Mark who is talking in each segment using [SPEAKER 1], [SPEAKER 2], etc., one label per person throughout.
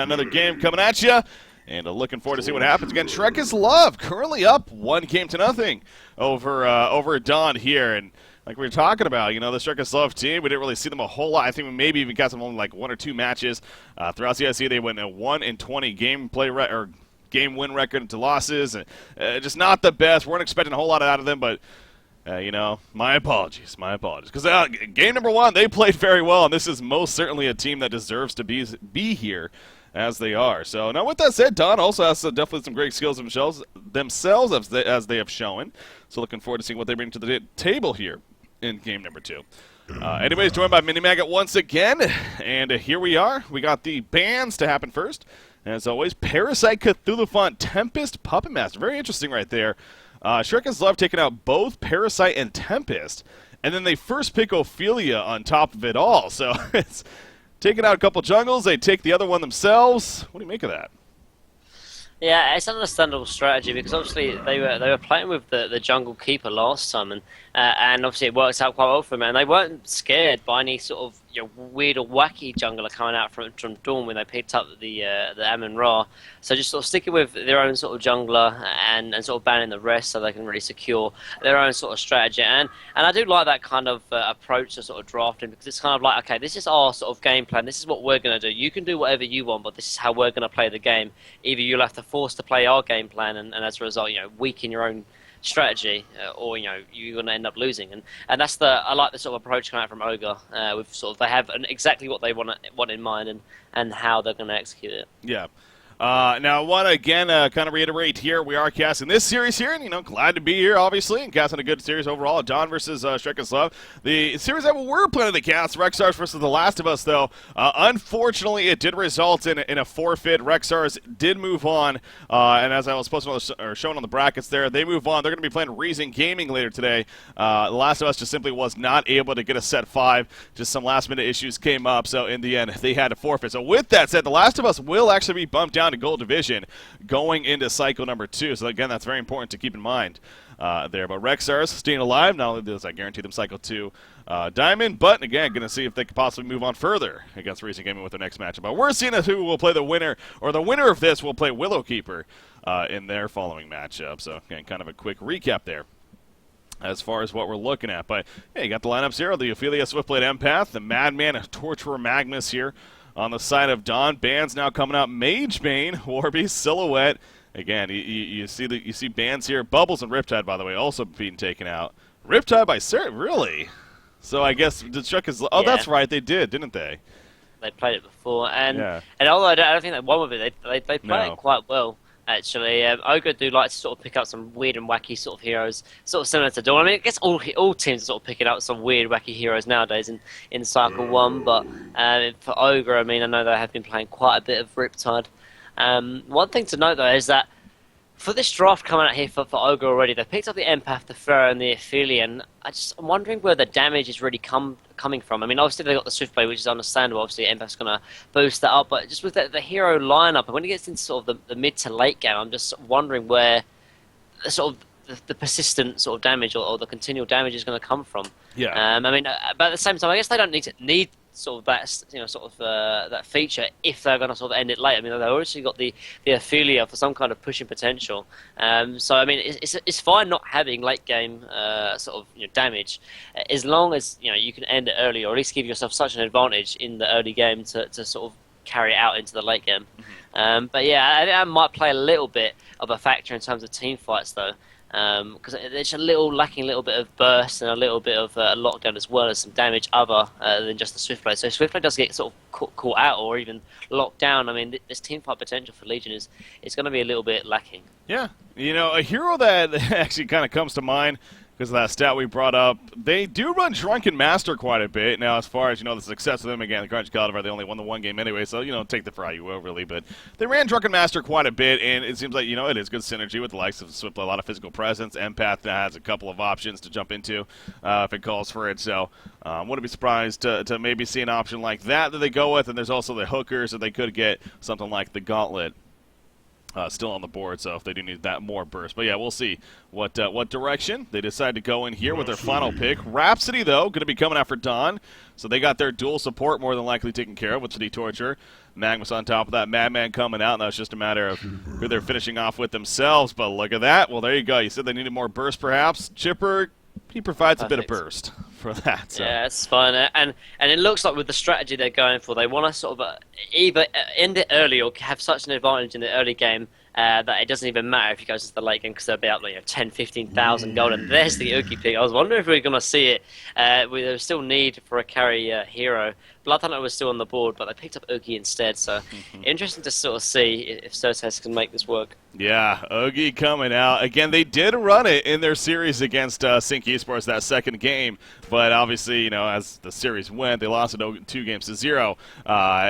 [SPEAKER 1] Another game coming at you, and looking forward to see what happens. Again, Shrek is Love currently up 1-0 over Dawn here, and like we were talking about, the Shrek is Love team, we didn't really see them a whole lot. I think we maybe even got some only like 1 or 2 matches throughout CSC. They went a 1-20 game win record into losses, and just not the best. Weren't expecting a whole lot out of them, but. My apologies. Because game number 1, they played very well, and this is most certainly a team that deserves to be here as they are. So, now with that said, Don also has definitely some great skills themselves as they have shown. So, looking forward to seeing what they bring to the table here in game number 2. Anyways, joined by Minimaggot once again, and here we are. We got the bans to happen first. As always, Parasite, Cthulhu Font, Tempest, Puppet Master. Very interesting right there. Shrek is Love taking out both Parasite and Tempest, and then they first pick Ophelia on top of it all. So it's taking out a couple jungles. They take the other one themselves. What do you make of that?
[SPEAKER 2] Yeah, it's an understandable strategy because obviously they were playing with the jungle keeper last time, and obviously it works out quite well for them. And they weren't scared by any sort of weird or wacky jungler coming out from Dawn when they picked up the Amun-Ra. So just sort of sticking with their own sort of jungler and sort of banning the rest so they can really secure their own sort of strategy. And I do like that kind of approach to sort of drafting because it's kind of like, okay, this is our sort of game plan. This is what we're going to do. You can do whatever you want, but this is how we're going to play the game. Either you'll have to force to play our game plan and as a result, weaken your own strategy, or you're going to end up losing, and that's I like the sort of approach coming out from Ogre. With sort of they have exactly what they want in mind and how they're going to execute it.
[SPEAKER 1] Yeah. Now, I want to again kind of reiterate here, we are casting this series here, and glad to be here, obviously, and casting a good series overall. Dawn versus Shrek is Love. The series that we're planning to cast, Rexars versus The Last of Us, though, unfortunately, it did result in a forfeit. Rexars did move on, and as I was showing on the brackets there, they move on. They're going to be playing Reason Gaming later today. The Last of Us just simply was not able to get a set 5. Just some last-minute issues came up, so in the end, they had to forfeit. So with that said, The Last of Us will actually be bumped down to Gold Division going into cycle number 2. So again, that's very important to keep in mind there. But Rexars staying alive. Not only does I guarantee them cycle 2 Diamond, but again, going to see if they can possibly move on further against Reason Gaming with their next matchup. But we're seeing who will play the winner, or the winner of this will play Willowkeeper in their following matchup. So again, kind of a quick recap there as far as what we're looking at. But yeah, you got the lineups here: the Ophelia Swiftblade Empath, the Madman Torturer Magnus here. On the side of Dawn, bans now coming out: Magebane, Warby, Silhouette. Again, you see bans here. Bubbles and Riptide, by the way, also being taken out. Riptide by Sir, really? So I guess the Shrek is. Oh, yeah. That's right, they did, didn't they?
[SPEAKER 2] They played it before, and although I don't think they won with it, they played it quite well. Actually, Ogre do like to sort of pick up some weird and wacky sort of heroes, sort of similar to Dawn. I mean, I guess all teams are sort of picking up some weird, wacky heroes nowadays in Cycle 1, but for Ogre, I mean, I know they have been playing quite a bit of Riptide. One thing to note, though, is that for this draft coming out here for Ogre already, they picked up the Empath, the Pharaoh, and the Ophelia, and I'm wondering where the damage is really coming from. I mean, obviously they got the Swiftblade, which is understandable. Obviously, Empath's going to boost that up, but just with the hero lineup, and when it gets into sort of the mid to late game, I'm just wondering where the sort of the persistent sort of damage or the continual damage is going to come from.
[SPEAKER 1] Yeah.
[SPEAKER 2] I mean, but at the same time, I guess they don't need sort of that that feature if they're going to sort of end it late. I mean, they've obviously got the Ophelia for some kind of pushing potential. So I mean, it's fine not having late game sort of damage, as long as you can end it early, or at least give yourself such an advantage in the early game to sort of carry it out into the late game. Mm-hmm. But yeah, I think that might play a little bit of a factor in terms of team fights, though. Because it's lacking a little bit of burst and a little bit of lockdown, as well as some damage other than just the Swiftblade. So if Swiftblade does get sort of caught out or even locked down, I mean, this team fight potential for Legion is going to be a little bit lacking. Yeah,
[SPEAKER 1] a hero that actually kind of comes to mind because of that stat we brought up, they do run Drunken Master quite a bit. Now, as far as, the success of them, again, the Carnage Caliber, they only won the one game anyway, so, take the for how you will, really. But they ran Drunken Master quite a bit, and it seems like, it is good synergy with the likes of Swiftblade, a lot of physical presence. Empath has a couple of options to jump into if it calls for it, so wouldn't be surprised to maybe see an option like that they go with, and there's also the hookers that they could get, something like the Gauntlet. still on the board, so if they do need that more burst. But yeah, we'll see what direction they decide to go in here with their final pick. Rhapsody, though, going to be coming after Dawn, so they got their dual support more than likely taken care of with City Torture. Magnus on top of that, Madman coming out, and that's just a matter of who they're finishing off with themselves. But look at that. Well, there you go. You said they needed more burst, perhaps. Chipper, he provides
[SPEAKER 2] Perfect.
[SPEAKER 1] a bit of burst for that. So.
[SPEAKER 2] Yeah, it's fine, and it looks like with the strategy they're going for, they want to sort of either end it early or have such an advantage in the early game that it doesn't even matter if he goes to the late game because they'll be up like 10, 15,000 gold, and there's the Oogie pick. I was wondering if we were going to see it. There's still need for a carry hero. Bloodhunter was still on the board, but they picked up Oogie instead, so interesting to sort of see if Sotes can make this work.
[SPEAKER 1] Yeah, Oogie coming out. Again, they did run it in their series against Sync Esports that second game, but obviously, as the series went, they lost it 2-0.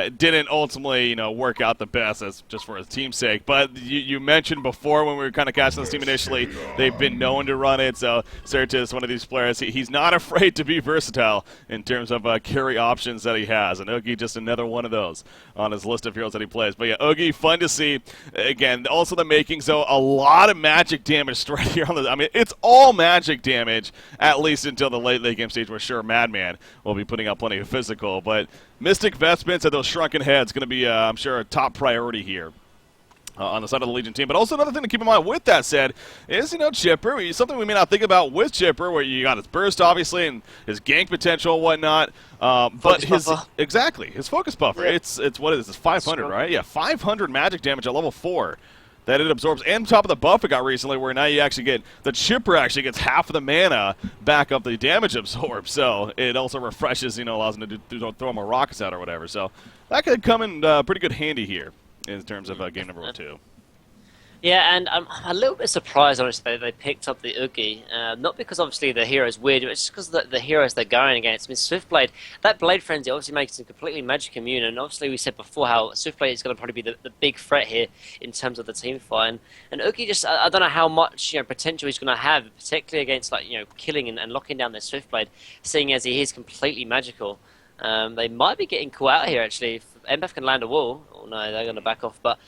[SPEAKER 1] It didn't ultimately, work out the best as just for his team's sake. But you mentioned before when we were kind of casting this team initially, they've been known to run it. So Certus, one of these players, he's not afraid to be versatile in terms of carry options that he has. And Oogie, just another one of those on his list of heroes that he plays. But yeah, Oogie, fun to see. Again, also the making, so a lot of magic damage right here on the. I mean, it's all magic damage, at least until the late game stage where sure Madman will be putting up plenty of physical. But Mystic Vestments and those shrunken heads going to be, I'm sure, a top priority here. On the side of the Legion team. But also another thing to keep in mind with that said is, Chipper, something we may not think about with Chipper, where you got his burst, obviously, and his gank potential and whatnot. But his focus buffer,
[SPEAKER 2] yeah.
[SPEAKER 1] it's what is this, 500, right? Yeah, 500 magic damage at level 4 that it absorbs. And top of the buff it got recently, where now you actually get, the Chipper actually gets half of the mana back up the damage absorbed. So it also refreshes, allows him to throw more rockets out or whatever. So that could come in pretty good handy here in terms of game number 2.
[SPEAKER 2] Yeah, and I'm a little bit surprised, honestly, they picked up the Oogie. Not because, obviously, the hero's weird, but just because the heroes they're going against. I mean, Swiftblade, that Blade Frenzy obviously makes him completely magic immune, and obviously we said before how Swiftblade is going to probably be the big threat here in terms of the team fight. And Oogie just, I don't know how much potential he's going to have, particularly against, killing and locking down their Swiftblade, seeing as he is completely magical. They might be getting caught out here, actually. If MF can land a wall. Oh, no, they're going to back off. But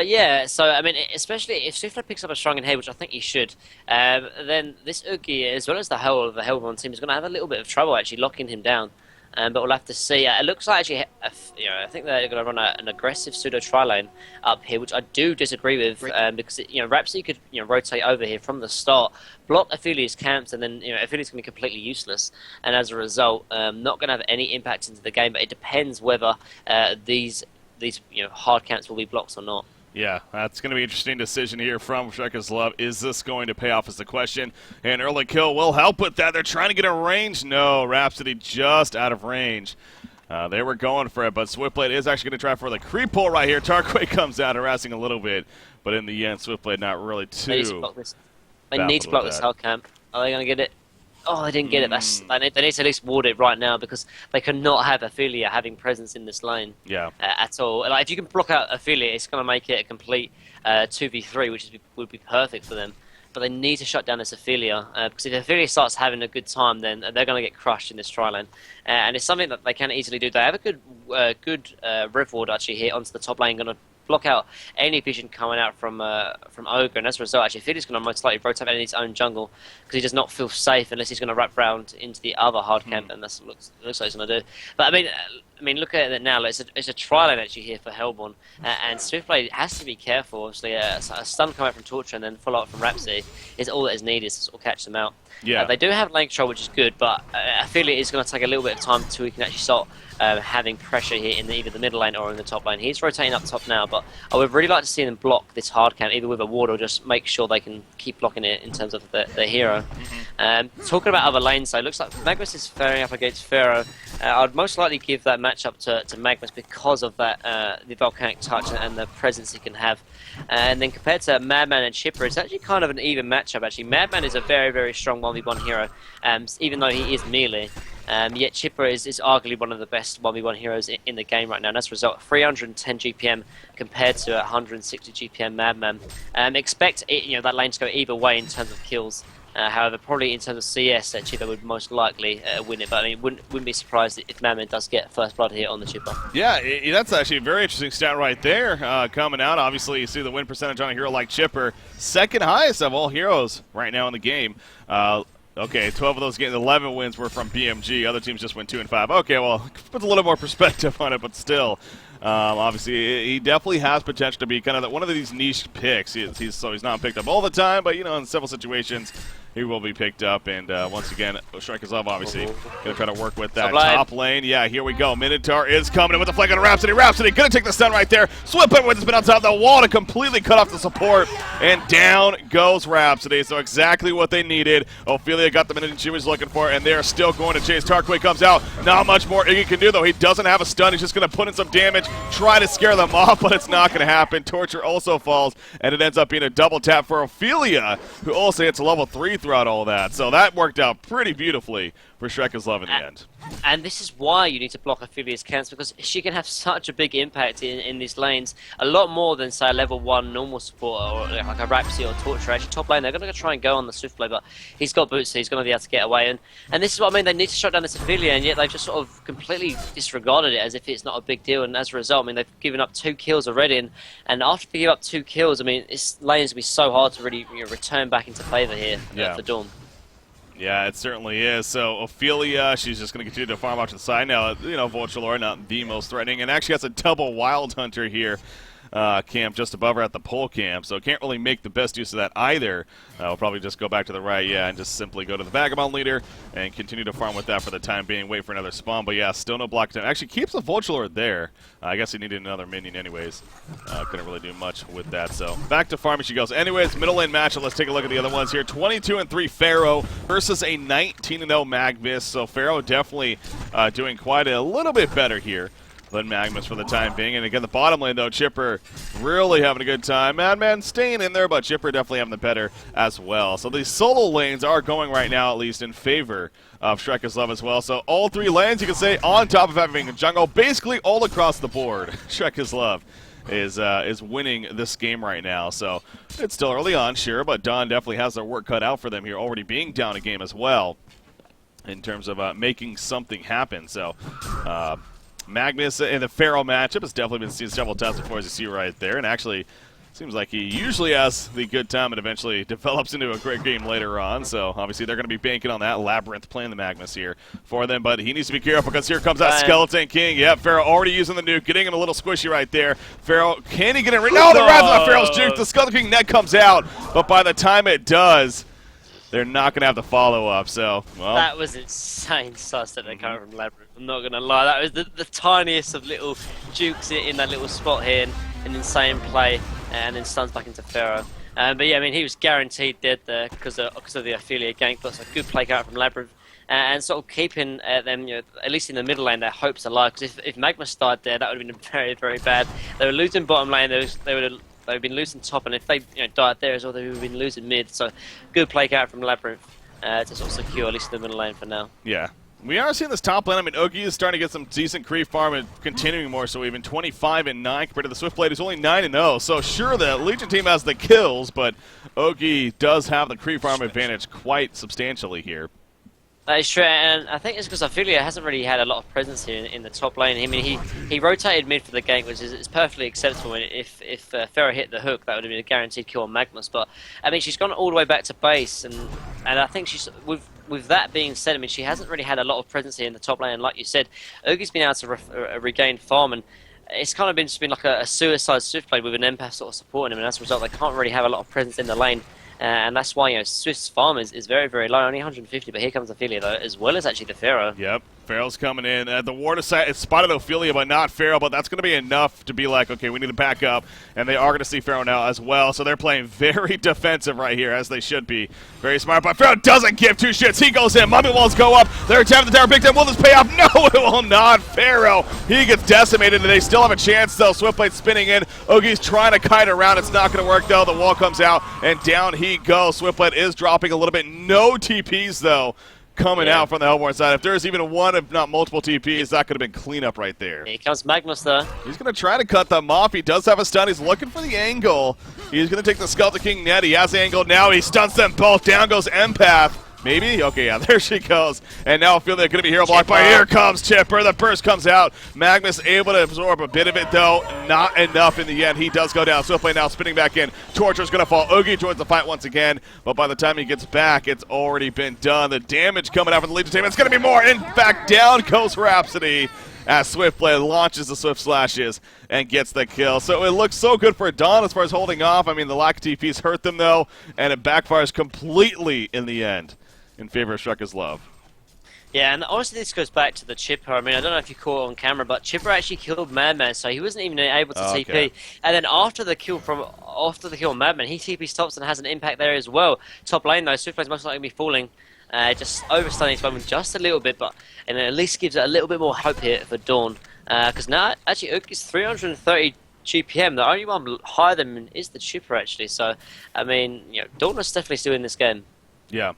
[SPEAKER 2] yeah, so I mean, especially if Swiftblade picks up a Shrunken Head, which I think he should, then this Oogie, as well as the whole of the Hellborn team, is going to have a little bit of trouble actually locking him down. But we'll have to see. It looks like actually, I think they're going to run an aggressive pseudo tri-lane up here, which I do disagree with, because Rhapsody could rotate over here from the start, block Aphelios' camps, and then Aphelios can be completely useless, and as a result, not going to have any impact into the game. But it depends whether these hard camps will be blocked or not.
[SPEAKER 1] Yeah, that's going to be an interesting decision here from Shrekka's Love. Is this going to pay off is the question. And early kill will help with that. They're trying to get a range. No, Rhapsody just out of range. They were going for it, but Swiftblade is actually going to try for the creep pull right here. Tarquay comes out harassing a little bit, but in the end, Swiftblade not really too.
[SPEAKER 2] They need to block this. They need to block this hard camp. Are they going to get it? Oh, they didn't get it. They need to at least ward it right now because they cannot have Ophelia having presence in this lane at all. Like, if you can block out Ophelia, it's going to make it a complete 2v3, which would be perfect for them. But they need to shut down this Ophelia because if Ophelia starts having a good time, then they're going to get crushed in this tri-lane. And it's something that they can easily do. They have a good Rev Ward actually here onto the top lane, going to block out any vision coming out from Ogre, and as a result, actually, Philly's going to most likely rotate in his own jungle because he does not feel safe unless he's going to wrap round into the other hard camp, and that's what it looks like he's going to do. But I mean, look at it now. It's a trial actually here for Hellborn, and Swiftblade has to be careful. Obviously, a stun coming out from Torture and then follow up from Rhapsody is all that is needed to sort of catch them out.
[SPEAKER 1] Yeah,
[SPEAKER 2] they do have lane control, which is good, but I feel it is going to take a little bit of time until we can actually start having pressure here in either the middle lane or in the top lane. He's rotating up top now, but I would really like to see them block this hard camp, either with a ward or just make sure they can keep blocking it in terms of the hero. Talking about other lanes, so it looks like Magnus is faring up against Pharaoh. I'd most likely give that matchup to Magnus because of that the volcanic touch and the presence he can have. And then compared to Madman and Chipper, it's actually kind of an even matchup. Actually, Madman is a very, very strong 1v1 hero, even though he is melee. Yet Chipper is arguably one of the best 1v1 heroes in the game right now, and as a result, 310 GPM compared to 160 GPM Madman. Expect that lane to go either way in terms of kills However, probably in terms of CS, actually, they would most likely win it. But I mean, wouldn't be surprised if Madman does get first blood here on the chipper.
[SPEAKER 1] Yeah, that's actually a very interesting stat right there coming out. Obviously, you see the win percentage on a hero like Chipper, second highest of all heroes right now in the game. Okay, 12 of those games, 11 wins were from BMG. Other teams just went 2 and 5. Okay, well, puts a little more perspective on it, but still. Obviously, he definitely has potential to be kind of one of these niche picks. He's not picked up all the time, but, you know, in several situations, he will be picked up. And once again, Strikers Love obviously going to try to work with that top lane. Yeah, here we go. Minotaur is coming in with the flank on Rhapsody. Rhapsody going to take the stun right there. Swift with has been on top of the wall to completely cut off the support. And down goes Rhapsody. So exactly what they needed. Ophelia got the minute she was looking for, and they're still going to chase. Tarkway comes out. Not much more Iggy can do, though. He doesn't have a stun. He's just going to put in some damage, try to scare them off, but it's not going to happen. Torture also falls, and it ends up being a double tap for Ophelia, who also hits level 3 throughout all that. So that worked out pretty beautifully for Shrek Love in the end.
[SPEAKER 2] And this is why you need to block Ophelia's camps, because she can have such a big impact in these lanes, a lot more than, say, a level 1 normal support or like a Rhapsody or Torture. Actually, top lane, they're going to try and go on the Swiftblade, but he's got boots, so he's going to be able to get away. And this is what I mean, they need to shut down this Ophelia, and yet they've just sort of completely disregarded it as if it's not a big deal, and as a result, I mean, they've given up 2 kills already, and after they give up 2 kills, I mean, this lane's going to be so hard to really return back into favour here for Dawn.
[SPEAKER 1] Yeah, it certainly is. So Ophelia, she's just going to continue to farm out to the side now. You know, Volchalor not the most threatening, and actually has a double Wild Hunter here. Camp just above her at the pole camp, so can't really make the best use of that either. We'll probably just go back to the right, and just simply go to the Vagabond leader and continue to farm with that for the time being, wait for another spawn. But yeah, still no block time. Actually keeps the Volchalor there. I guess he needed another minion anyways. Couldn't really do much with that, so back to farming she goes. Anyways, middle lane matchup, let's take a look at the other ones here. 22-3 Pharaoh versus a 19-0 Magnus, so Pharaoh definitely doing quite a little bit better here than Magnus for the time being. And again, the bottom lane, though, Chipper really having a good time. Madman staying in there, but Chipper definitely having the better as well. So these solo lanes are going right now, at least, in favor of Shrek Love as well. So all 3 lanes, you can say, on top of having a jungle, basically all across the board. Shrek Love is winning this game right now. So it's still early on, sure, but Dawn definitely has their work cut out for them here, already being down a game as well in terms of making something happen. So Magnus in the Pharaoh matchup has definitely been seen several times before, as you see right there, and actually seems like he usually has the good time and eventually develops into a great game later on. So obviously they're going to be banking on that. Labyrinth playing the Magnus here for them, but he needs to be careful because here comes that Skeleton King. Yep, Pharaoh already using the nuke, getting him a little squishy right there. Pharaoh, can he get in? No, the Wrath of Pharaoh's juke. The Skeleton King net comes out, but by the time it does, they're not going to have the follow-up, so, well.
[SPEAKER 2] That was insane sus that they come from Labyrinth. I'm not going to lie. That was the tiniest of little jukes in that little spot here. An insane play, and then stuns back into Pharaoh. But yeah, I mean, he was guaranteed dead there because of the Ophelia gank, but it's a good play out from Labyrinth. And sort of keeping them, you know, at least in the middle lane, their hopes alive. Because if Magnus died there, that would have been very, very bad. They were losing bottom lane. They would have they've been losing top, and if they died there as well, they would have been losing mid. So good play out from Labyrinth to sort of secure at least the middle lane for now.
[SPEAKER 1] Yeah. We are seeing this top lane. I mean, Ogi is starting to get some decent creep farm and continuing more so, even 25-9 compared to the Swiftblade, who's only 9-0. So sure, the Legion team has the kills, but Ogi does have the creep farm advantage quite substantially here.
[SPEAKER 2] That is true, and I think it's because Ophelia hasn't really had a lot of presence here in the top lane. I mean, he rotated mid for the gank, which is perfectly acceptable. If Pharaoh hit the hook, that would have been a guaranteed kill on Magnus. But I mean, she's gone all the way back to base, and I think she's with that being said, I mean, she hasn't really had a lot of presence here in the top lane. And like you said, Ogi's been able to regain farm, and it's kind of been just been like a suicide Swiftblade with an empath sort of supporting him, and as a result, they can't really have a lot of presence in the lane. And that's why, Swift's farm is very, very low, only 150, but here comes Ophelia, though, as well as actually the Pharaoh.
[SPEAKER 1] Yep, Pharaoh's coming in. The ward side, it's spotted Ophelia, but not Pharaoh, but that's going to be enough to be like, okay, we need to back up, and they are going to see Pharaoh now as well, so they're playing very defensive right here, as they should be. Very smart, but Pharaoh doesn't give two shits. He goes in, mummy walls go up, they're attacking the tower, big time, will this pay off? No, it will not. Pharaoh, he gets decimated, and they still have a chance, though. Swiftblade spinning in, Ogi's trying to kite around, it's not going to work, though. The wall comes out, and down he goes. Swiftblade is dropping a little bit. No TPs, though. coming out from the Hellborn side. If there's even one, if not multiple TPs, that could have been cleanup right there.
[SPEAKER 2] Here comes Magnus, though.
[SPEAKER 1] He's going to try to cut them off. He does have a stun. He's looking for the angle. He's going to take the Skeleton King net. He has the angle now. He stuns them both. Down goes Empath. Maybe? Okay, yeah, there she goes. And now I feel they're going to be hero blocked by here comes Chipper. The burst comes out. Magnus able to absorb a bit of it, though. Not enough in the end. He does go down. Swiftblade now spinning back in. Torture's going to fall. Oogie joins the fight once again. But by the time he gets back, it's already been done. The damage coming out from the Legion team. It's going to be more. In fact, down goes Rhapsody as Swiftblade launches the Swift Slashes and gets the kill. So it looks so good for Dawn as far as holding off. I mean, the lack of TPs hurt them, though. And it backfires completely in the end in favor of Struck His Love.
[SPEAKER 2] Yeah, and honestly, this goes back to the Chipper. I mean, I don't know if you caught it on camera, but Chipper actually killed Madman, so he wasn't even able to TP. And then after the kill on Madman, he TP stops and has an impact there as well. Top lane though, Swiftblade's most likely going to be falling, just overstunning his moment just a little bit, but and it at least gives it a little bit more hope here for Dawn, because now actually Uki's 330 GPM. The only one higher than him is the Chipper actually. So I mean, you know, Dawn is definitely still in this game.
[SPEAKER 1] Yeah.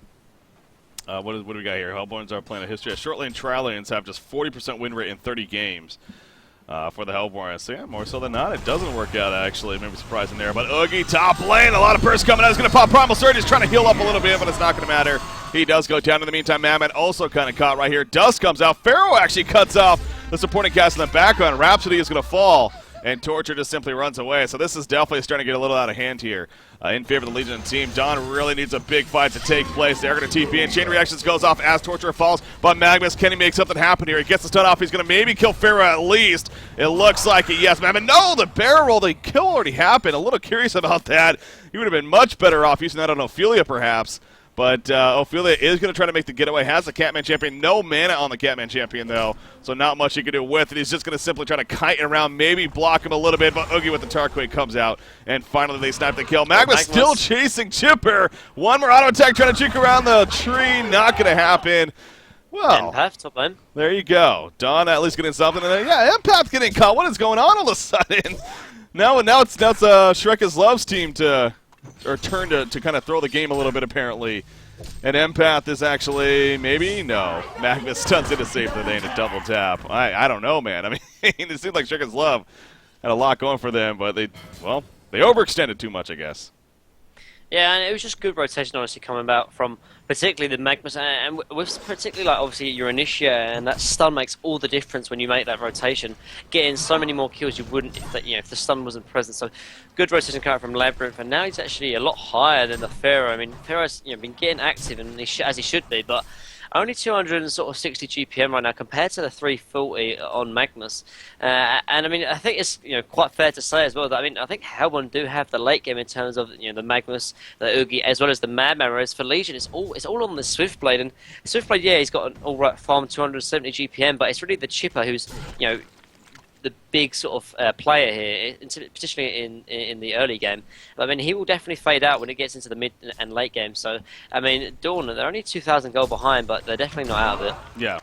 [SPEAKER 1] What do we got here? Hellborns are playing a history. Short lane trial lanes have just 40% win rate in 30 games for the Hellborns. So yeah, more so than not, it doesn't work out actually. Maybe surprising there. But Oogie top lane, a lot of bursts coming out. He's going to pop Primal Surge. He's trying to heal up a little bit, but it's not going to matter. He does go down in the meantime. Madman also kind of caught right here. Dust comes out. Pharaoh actually cuts off the supporting cast in the background. Rhapsody is going to fall. And Torture just simply runs away. So this is definitely starting to get a little out of hand here in favor of the Legion team. Dawn really needs a big fight to take place. They're going to TP, and Chain Reactions goes off as Torture falls. But Magnus, can he make something happen here? He gets the stun off. He's going to maybe kill Pharaoh at least. It looks like it. Yes, Madman. No, the barrel roll. The kill already happened. A little curious about that. He would have been much better off using that on Ophelia, perhaps. But Ophelia is going to try to make the getaway. Has the Catman Champion. No mana on the Catman Champion, though. So not much he can do with it. He's just going to simply try to kite around, maybe block him a little bit. But Oogie with the Tarquake comes out. And finally they snipe the kill. Magnus still chasing Chipper. One more auto attack trying to juke around the tree. Not going to happen. Well,
[SPEAKER 2] Empath, top lane.
[SPEAKER 1] There you go. Dawn at least getting something. And then, yeah, Empath getting caught. What is going on all of a sudden? now it's Shrek His Love's team to... or turn to kind of throw the game a little bit, apparently. And Empath is actually, maybe? No. Magnus stuns in to save the day in a double tap. I don't know, man. I mean, it seemed like Shuriken's Love had a lot going for them, but they overextended too much, I guess.
[SPEAKER 2] Yeah, and it was just good rotation, honestly, coming about from particularly the Magnus, and with particularly, like, obviously, your Initiate, and that stun makes all the difference when you make that rotation. Getting so many more kills you wouldn't if the stun wasn't present. So, good rotation coming out from Labyrinth, and now he's actually a lot higher than the Pharaoh. I mean, Pharaoh's been getting active, and as he should be, but only 260 GPM right now compared to the 340 on Magnus. And I mean, I think it's quite fair to say as well that I think Hellborn do have the late game in terms of the Magnus, the Oogie, as well as the Madman. Whereas for Legion, it's all on the Swiftblade. And Swiftblade, yeah, he's got an all right farm 270 GPM, but it's really the Chipper who's the big sort of player here, particularly in the early game. But, I mean, he will definitely fade out when it gets into the mid and late game. So, I mean, Dawn, they're only 2,000 gold behind, but they're definitely not out of it.
[SPEAKER 1] Yeah.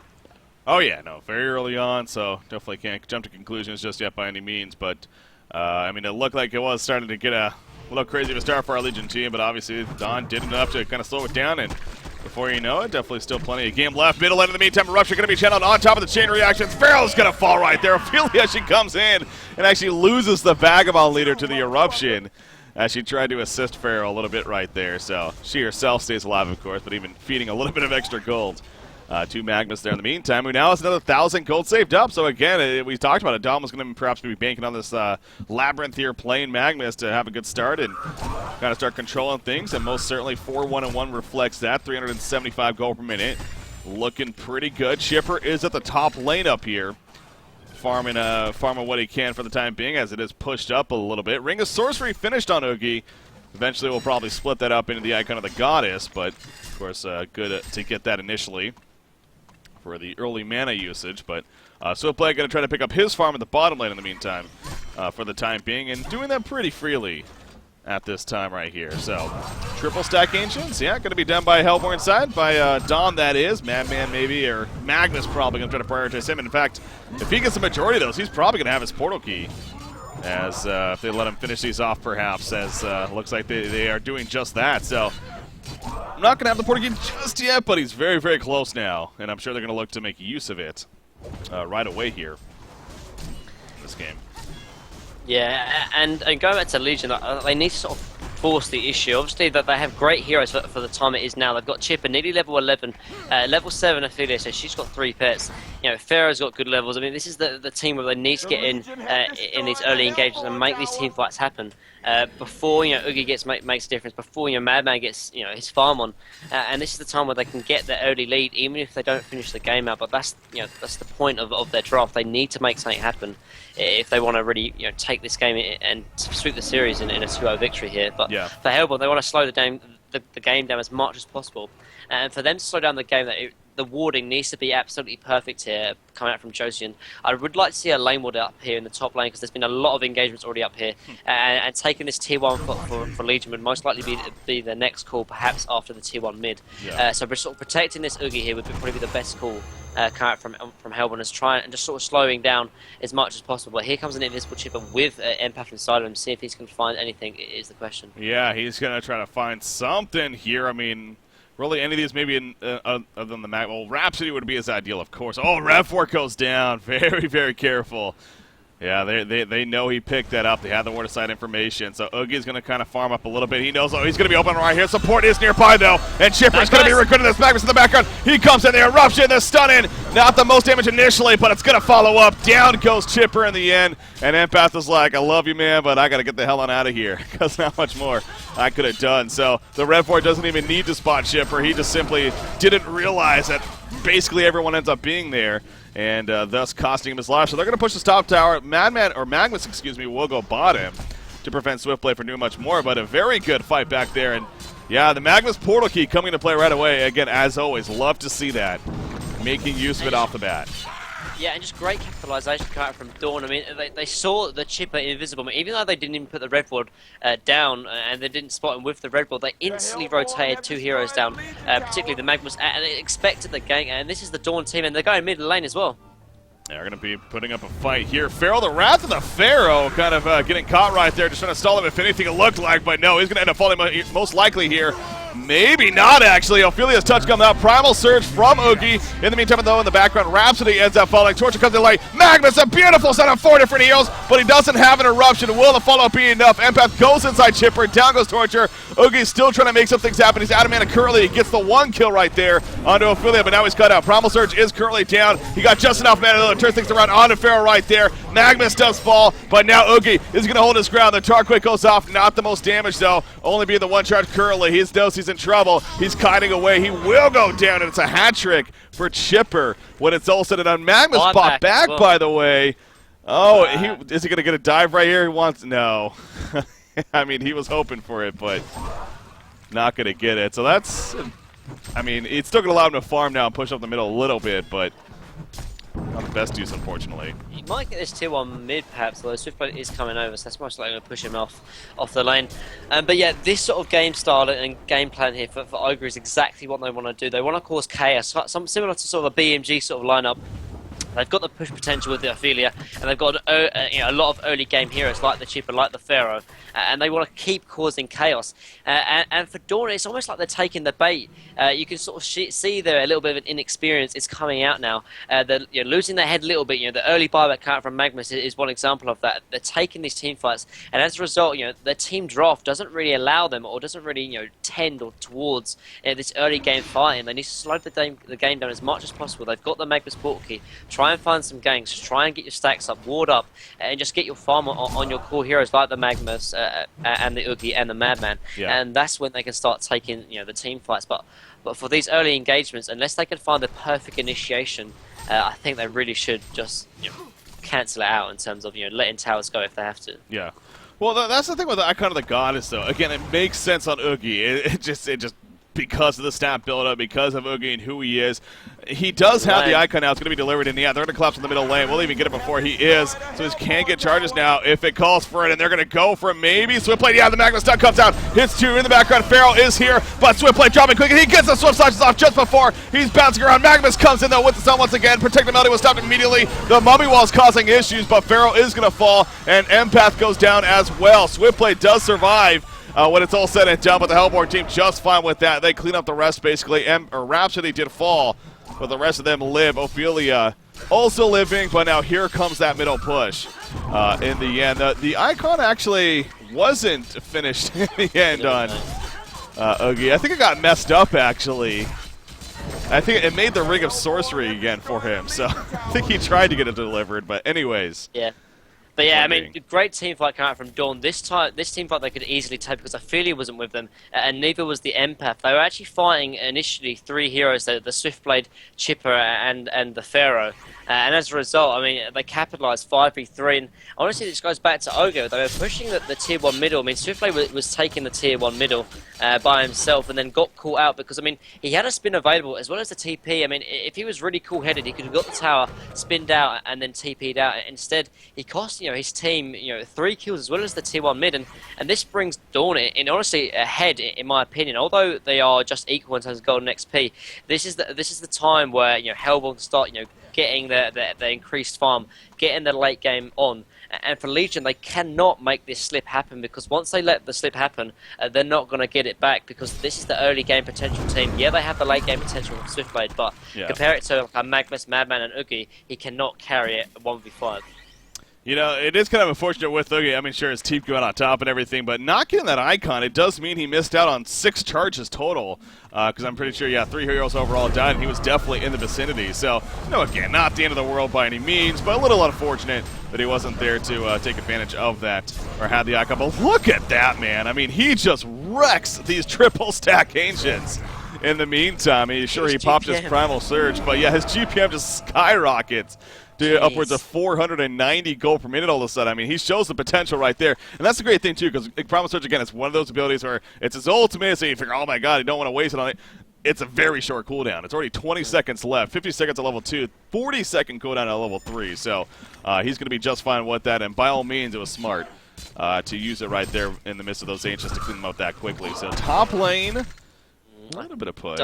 [SPEAKER 1] Oh, yeah, no, very early on, so definitely can't jump to conclusions just yet by any means. But, I mean, it looked like it was starting to get a little crazy of a start for our Legion team, but obviously Dawn did enough to kind of slow it down, and before you know it, definitely still plenty of game left. Middle lane in the meantime, Eruption going to be channeled on top of the chain reactions. Pharaoh's going to fall right there. Ophelia, she comes in and actually loses the Vagabond leader to the Eruption as she tried to assist Pharaoh a little bit right there. So she herself stays alive, of course, but even feeding a little bit of extra gold to Magnus there in the meantime, who now has another 1,000 gold saved up. So again, we talked about it. Dom was going to perhaps be banking on this Labyrinth here, playing Magnus to have a good start and kind of start controlling things. And most certainly 4-1-1 reflects that. 375 gold per minute. Looking pretty good. Chipper is at the top lane up here, farming what he can for the time being as it is pushed up a little bit. Ring of Sorcery finished on Oogie. Eventually we'll probably split that up into the Icon of the Goddess, but of course good to get that initially for the early mana usage. But Swiftblade going to try to pick up his farm at the bottom lane in the meantime for the time being, and doing that pretty freely at this time right here. So triple stack Ancients, yeah, going to be done by Hellborn side, by Dawn that is. Madman maybe, or Magnus probably going to try to prioritize him. In fact, if he gets the majority of those, he's probably going to have his portal key. As if they let him finish these off perhaps, as looks like they are doing just that. So not going to have the portal key just yet, but he's very, very close now. And I'm sure they're going to look to make use of it right away here in this game.
[SPEAKER 2] Yeah, and going back to Legion, they need to sort of force the issue. Obviously, that they have great heroes for the time it is now. They've got Chipper, nearly level 11, level 7 Ophelia, so she's got 3 pets. You know, Pharaoh's got good levels. I mean, this is the team where they need to get in these early engagements and make these team fights happen. Before, you know, Oogie makes a difference, before, you know, Madman gets, you know, his farm on, and this is the time where they can get the early lead, even if they don't finish the game out. But that's, you know, that's the point of their draft. They need to make something happen if they want to really, you know, take this game and sweep the series in a 2-0 victory here. But
[SPEAKER 1] yeah,
[SPEAKER 2] for Hellborn, they want to slow the game down as much as possible, and for them to slow down the game, the warding needs to be absolutely perfect here, coming out from Josian. I would like to see a lane ward up here in the top lane, because there's been a lot of engagements already up here, and taking this tier 1 for Legion would most likely be the next call, perhaps after the tier 1 mid.
[SPEAKER 1] Yeah.
[SPEAKER 2] So we're sort of protecting this Oogie here would probably be the best call coming out from Hellborn, is trying and just sort of slowing down as much as possible. But here comes an invisible chipper with Empath inside of him. See if he's going to find anything is the question.
[SPEAKER 1] Yeah, he's going to try to find something here. I mean, really, any of these maybe other than the Mag. Well, Rhapsody would be his ideal, of course. Oh, Rev 4 goes down. Very, very careful. Yeah, they know he picked that up. They have the ward of sight information. So Oogie's going to kind of farm up a little bit. He knows, oh, he's going to be open right here. Support is nearby, though. And Chipper's going to be recruiting this Magnus in the background. He comes in, the eruption, the stun in. Not the most damage initially, but it's going to follow up. Down goes Chipper in the end. And Empath is like, I love you, man, but I got to get the hell on out of here, because not much more I could have done. So the Rev 4 doesn't even need to spot Chipper. He just simply didn't realize that basically everyone ends up being there, and thus costing him his life. So they're going to push this top tower. Magnus, excuse me, will go bottom to prevent Swiftblade from doing much more, but a very good fight back there. And yeah, the Magnus portal key coming into play right away. Again, as always, love to see that. Making use of it off the bat.
[SPEAKER 2] Yeah, and just great capitalization coming out from Dawn. I mean, they saw the Chipper invisible. I mean, even though they didn't even put the red ward down and they didn't spot him with the red ward, they instantly rotated 2 heroes down, particularly the Magnus, and they expected the gank. And this is the Dawn team, and they're going mid lane as well.
[SPEAKER 1] They're going to be putting up a fight here. Pharaoh, the Wrath of the Pharaoh, kind of getting caught right there, just trying to stall him if anything it looked like, but no, he's going to end up falling most likely here. Maybe not, actually. Ophelia's touch comes out. Primal Surge from Oogie. In the meantime, though, in the background, Rhapsody ends up falling. Torture comes in late. Magnus, a beautiful set of 4 different heals, but he doesn't have an eruption. Will the follow-up be enough? Empath goes inside Chipper. Down goes Torture. Oogie's still trying to make some things happen. He's out of mana currently. He gets the 1 kill right there onto Ophelia, but now he's cut out. Primal Surge is currently down. He got just enough mana, though, to turn things around onto Pharaoh right there. Magnus does fall, but now Oogie is going to hold his ground. The Tarquake goes off. Not the most damage, though. Only being the 1 charge currently. He knows he's in trouble. He's kiting away. He will go down, and it's a hat trick for Chipper when it's all said and done. Magnus popped back, by the way. Oh, is he going to get a dive right here? He wants no. I mean, he was hoping for it, but not going to get it. So that's, I mean, it's still going to allow him to farm now and push up the middle a little bit, but not the best use, unfortunately.
[SPEAKER 2] You might get this tier 1 mid, perhaps, although Swiftblade is coming over, so that's most likely going to push him off the lane. But yeah, this sort of game style and game plan here for Ogre is exactly what they want to do. They want to cause chaos, some similar to sort of a BMG sort of lineup. They've got the push potential with the Ophelia, and they've got a lot of early game heroes like the Chipper, like the Pharaoh, and they want to keep causing chaos. And for Dawn, it's almost like they're taking the bait. You can sort of see there a little bit of an inexperience is coming out now. They're losing their head a little bit. The early buyback count from Magnus is one example of that. They're taking these team fights, and as a result, their team draft doesn't really allow them, or doesn't really tend or towards this early game fighting. They need to slow the game down as much as possible. They've got the Magnus portal key. Try and find some ganks, try and get your stacks up, ward up, and just get your farm on your core heroes like the Magnus and the Oogie and the Madman.
[SPEAKER 1] Yeah.
[SPEAKER 2] And that's when they can start taking the team fights. But for these early engagements, unless they can find the perfect initiation, I think they really should just cancel it out in terms of letting towers go if they have to.
[SPEAKER 1] Yeah. Well, that's the thing with the Icon of the Goddess, though. Again, it makes sense on Oogie. It just because of the stat build-up, because of Oogie and who he is. He does have the icon now. It's going to be delivered in the end. They're going to collapse in the middle lane. We'll even get it before he is. So he can get charges now if it calls for it, and they're going to go for it. Maybe Swiftblade. Yeah, the Magnus stun comes out. Hits 2 in the background. Pharaoh is here, but Swiftblade dropping quick, and he gets the Swift Slashes off just before he's bouncing around. Magnus comes in, though, with the stun once again. Protectability was stopped immediately. The Mummy Wall is causing issues, but Pharaoh is going to fall, and Empath goes down as well. Swiftblade does survive. when it's all said and done, but the Hellborn team just fine with that. They clean up the rest, basically. Rhapsody did fall, but the rest of them live. Ophelia also living, but now here comes that middle push in the end. The Icon actually wasn't finished in the end on Oogie. I think it got messed up, actually. I think it made the Ring of Sorcery again for him, so I think he tried to get it delivered, but anyways.
[SPEAKER 2] Yeah. But yeah, I mean, great team fight coming out from Dawn. This team fight they could easily take because Ophelia wasn't with them, and neither was the Empath. They were actually fighting initially 3 heroes, the Swiftblade, Chipper, and the Pharaoh. And as a result, I mean, they capitalized 5v3. And honestly, this goes back to Ogo. They were pushing the tier 1 middle. I mean, Swiftblade was taking the tier 1 middle by himself and then got caught out because, I mean, he had a spin available as well as the TP. I mean, if he was really cool-headed, he could have got the tower, spinned out, and then TP'd out. Instead, he cost, his team, 3 kills as well as the tier 1 mid. And this brings Dawn in honestly ahead, in my opinion. Although they are just equal in terms of gold and XP, this is the time where, Hellborn start, getting the increased farm, getting the late game on. And for Legion, they cannot make this slip happen because once they let the slip happen, they're not going to get it back because this is the early game potential team. Yeah, they have the late game potential with Swiftblade, but compare it to a Magnus, Madman, and Oogie, he cannot carry it 1v5.
[SPEAKER 1] It is kind of unfortunate with Oogie. I mean, sure, his team going on top and everything, but not getting that Icon, it does mean he missed out on 6 charges total. Because I'm pretty sure, 3 heroes overall died, and he was definitely in the vicinity. So, again, not the end of the world by any means, but a little unfortunate that he wasn't there to take advantage of that or have the Icon. But look at that, man. I mean, he just wrecks these triple stack Ancients. In the meantime, he popped his Primal Surge, but his GPM just skyrockets to upwards of 490 gold per minute all of a sudden. I mean, he shows the potential right there. And that's the great thing, too, because Primal Surge, again, it's one of those abilities where it's his ultimate, so you figure, oh my god, you don't want to waste it on it. It's a very short cooldown. It's already 20 seconds left, 50 seconds at level 2, 40-second cooldown at level 3. So he's going to be just fine with that, and by all means, it was smart to use it right there in the midst of those Ancients to clean them up that quickly. So top lane, a little bit of push.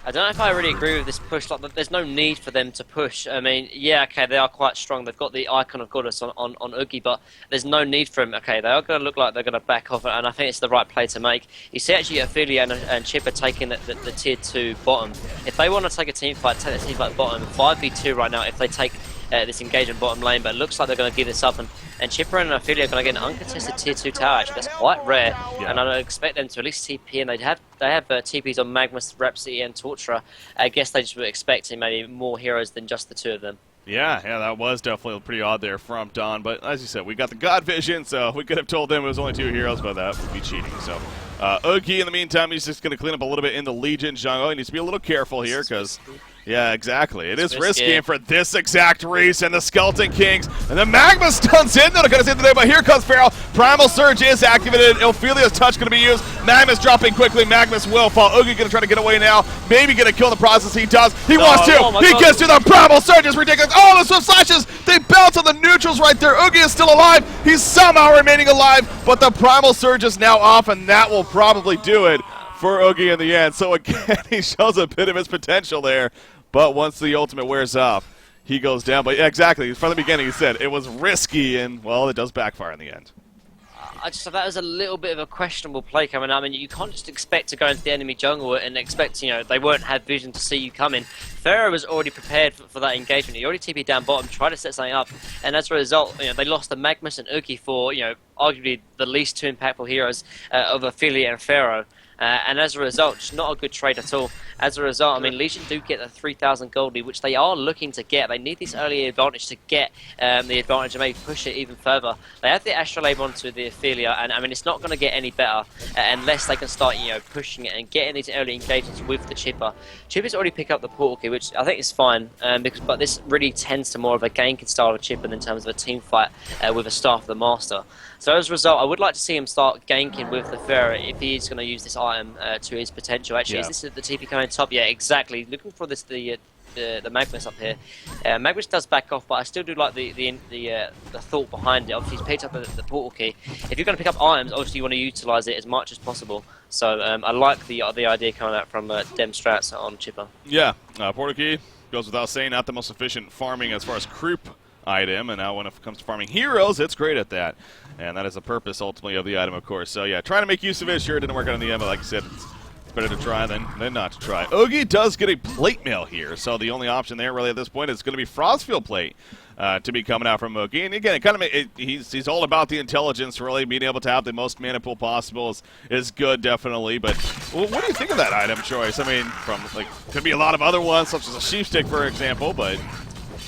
[SPEAKER 2] I don't know if I really agree with this push. Like, there's no need for them to push. I mean, okay, they are quite strong. They've got the Icon of Goddess on Oogie, but there's no need for him. Okay, they are going to look like they're going to back off, and I think it's the right play to make. You see, actually, Ophelia and Chipper taking the tier 2 bottom. If they want to take a team fight, take the team fight bottom. 5v2 right now. If they take this engagement bottom lane, but it looks like they're going to give this up, and Chipper and Ophelia are going to get an uncontested tier 2 tower. Actually, that's quite rare, and I expect them to at least TP, and they have TPs on Magnus, Rhapsody, and Torturer. I guess they just were expecting maybe more heroes than just the 2 of them.
[SPEAKER 1] Yeah, that was definitely pretty odd there from Dawn, but as you said, we got the God Vision, so we could have told them it was only 2 heroes, but that would be cheating. So Oogie, in the meantime, he's just going to clean up a little bit in the Legion jungle. He needs to be a little careful here because... Yeah, exactly. It is risky, and for this exact reason, the Skeleton Kings, and the Magma stuns in. Not going to save the day, but here comes Pharaoh. Primal Surge is activated. Ophelia's touch going to be used. Magma's dropping quickly. Magnus will fall. Oogie going to try to get away now. Maybe going to kill in the process. He does. He wants to. He gets to the Primal Surge. It's ridiculous. Oh, the Swift Slashes. They bounce on the neutrals right there. Oogie is still alive. He's somehow remaining alive, but the Primal Surge is now off, and that will probably do it for Oogie in the end. So again, he shows a bit of his potential there. But once the ultimate wears off, he goes down. But yeah, exactly, from the beginning he said it was risky, and, well, it does backfire in the end.
[SPEAKER 2] I just thought that was a little bit of a questionable play coming up. I mean, you can't just expect to go into the enemy jungle and expect, they won't have vision to see you coming. Pharaoh was already prepared for that engagement. He already TP'd down bottom, tried to set something up, and as a result, they lost the Magnus and Oogie for, arguably the least 2 impactful heroes of Ophelia and Pharaoh. And as a result, just not a good trade at all. As a result, I mean, Legion do get the 3,000 gold lead, which they are looking to get. They need this early advantage to get the advantage and maybe push it even further. They have the Astrolabe onto the Ophelia, and I mean, it's not going to get any better unless they can start, pushing it and getting these early engagements with the Chipper. Chipper's already picked up the portal key, which I think is fine, but this really tends to more of a ganking style of Chipper in terms of a team fight with a Staff of the Master. So as a result, I would like to see him start ganking with the Pharaoh if he is going to use this item to his potential. Actually, is this the TP coming top? Yeah, exactly. Looking for this the Magnus up here. Magnus does back off, but I still do like the thought behind it. Obviously, he's picked up the portal key. If you're going to pick up items, obviously you want to utilize it as much as possible. So I like the idea coming out from Dem Strats on Chipper.
[SPEAKER 1] Yeah, portal key goes without saying, not the most efficient farming as far as creep item, and now when it comes to farming heroes, it's great at that. And that is the purpose, ultimately, of the item, of course. So, yeah, trying to make use of it. Sure, it didn't work out in the end, but like I said, it's better to try than not to try. Oogie does get a plate mail here, so the only option there, really, at this point is going to be Frostfield plate. To be coming out from Oogie. And again, it kind of he's all about the intelligence, really. Being able to have the most mana pool possible is good, definitely. But what do you think of that item choice? I mean, from, like, could be a lot of other ones, such as a sheep stick, for example, but...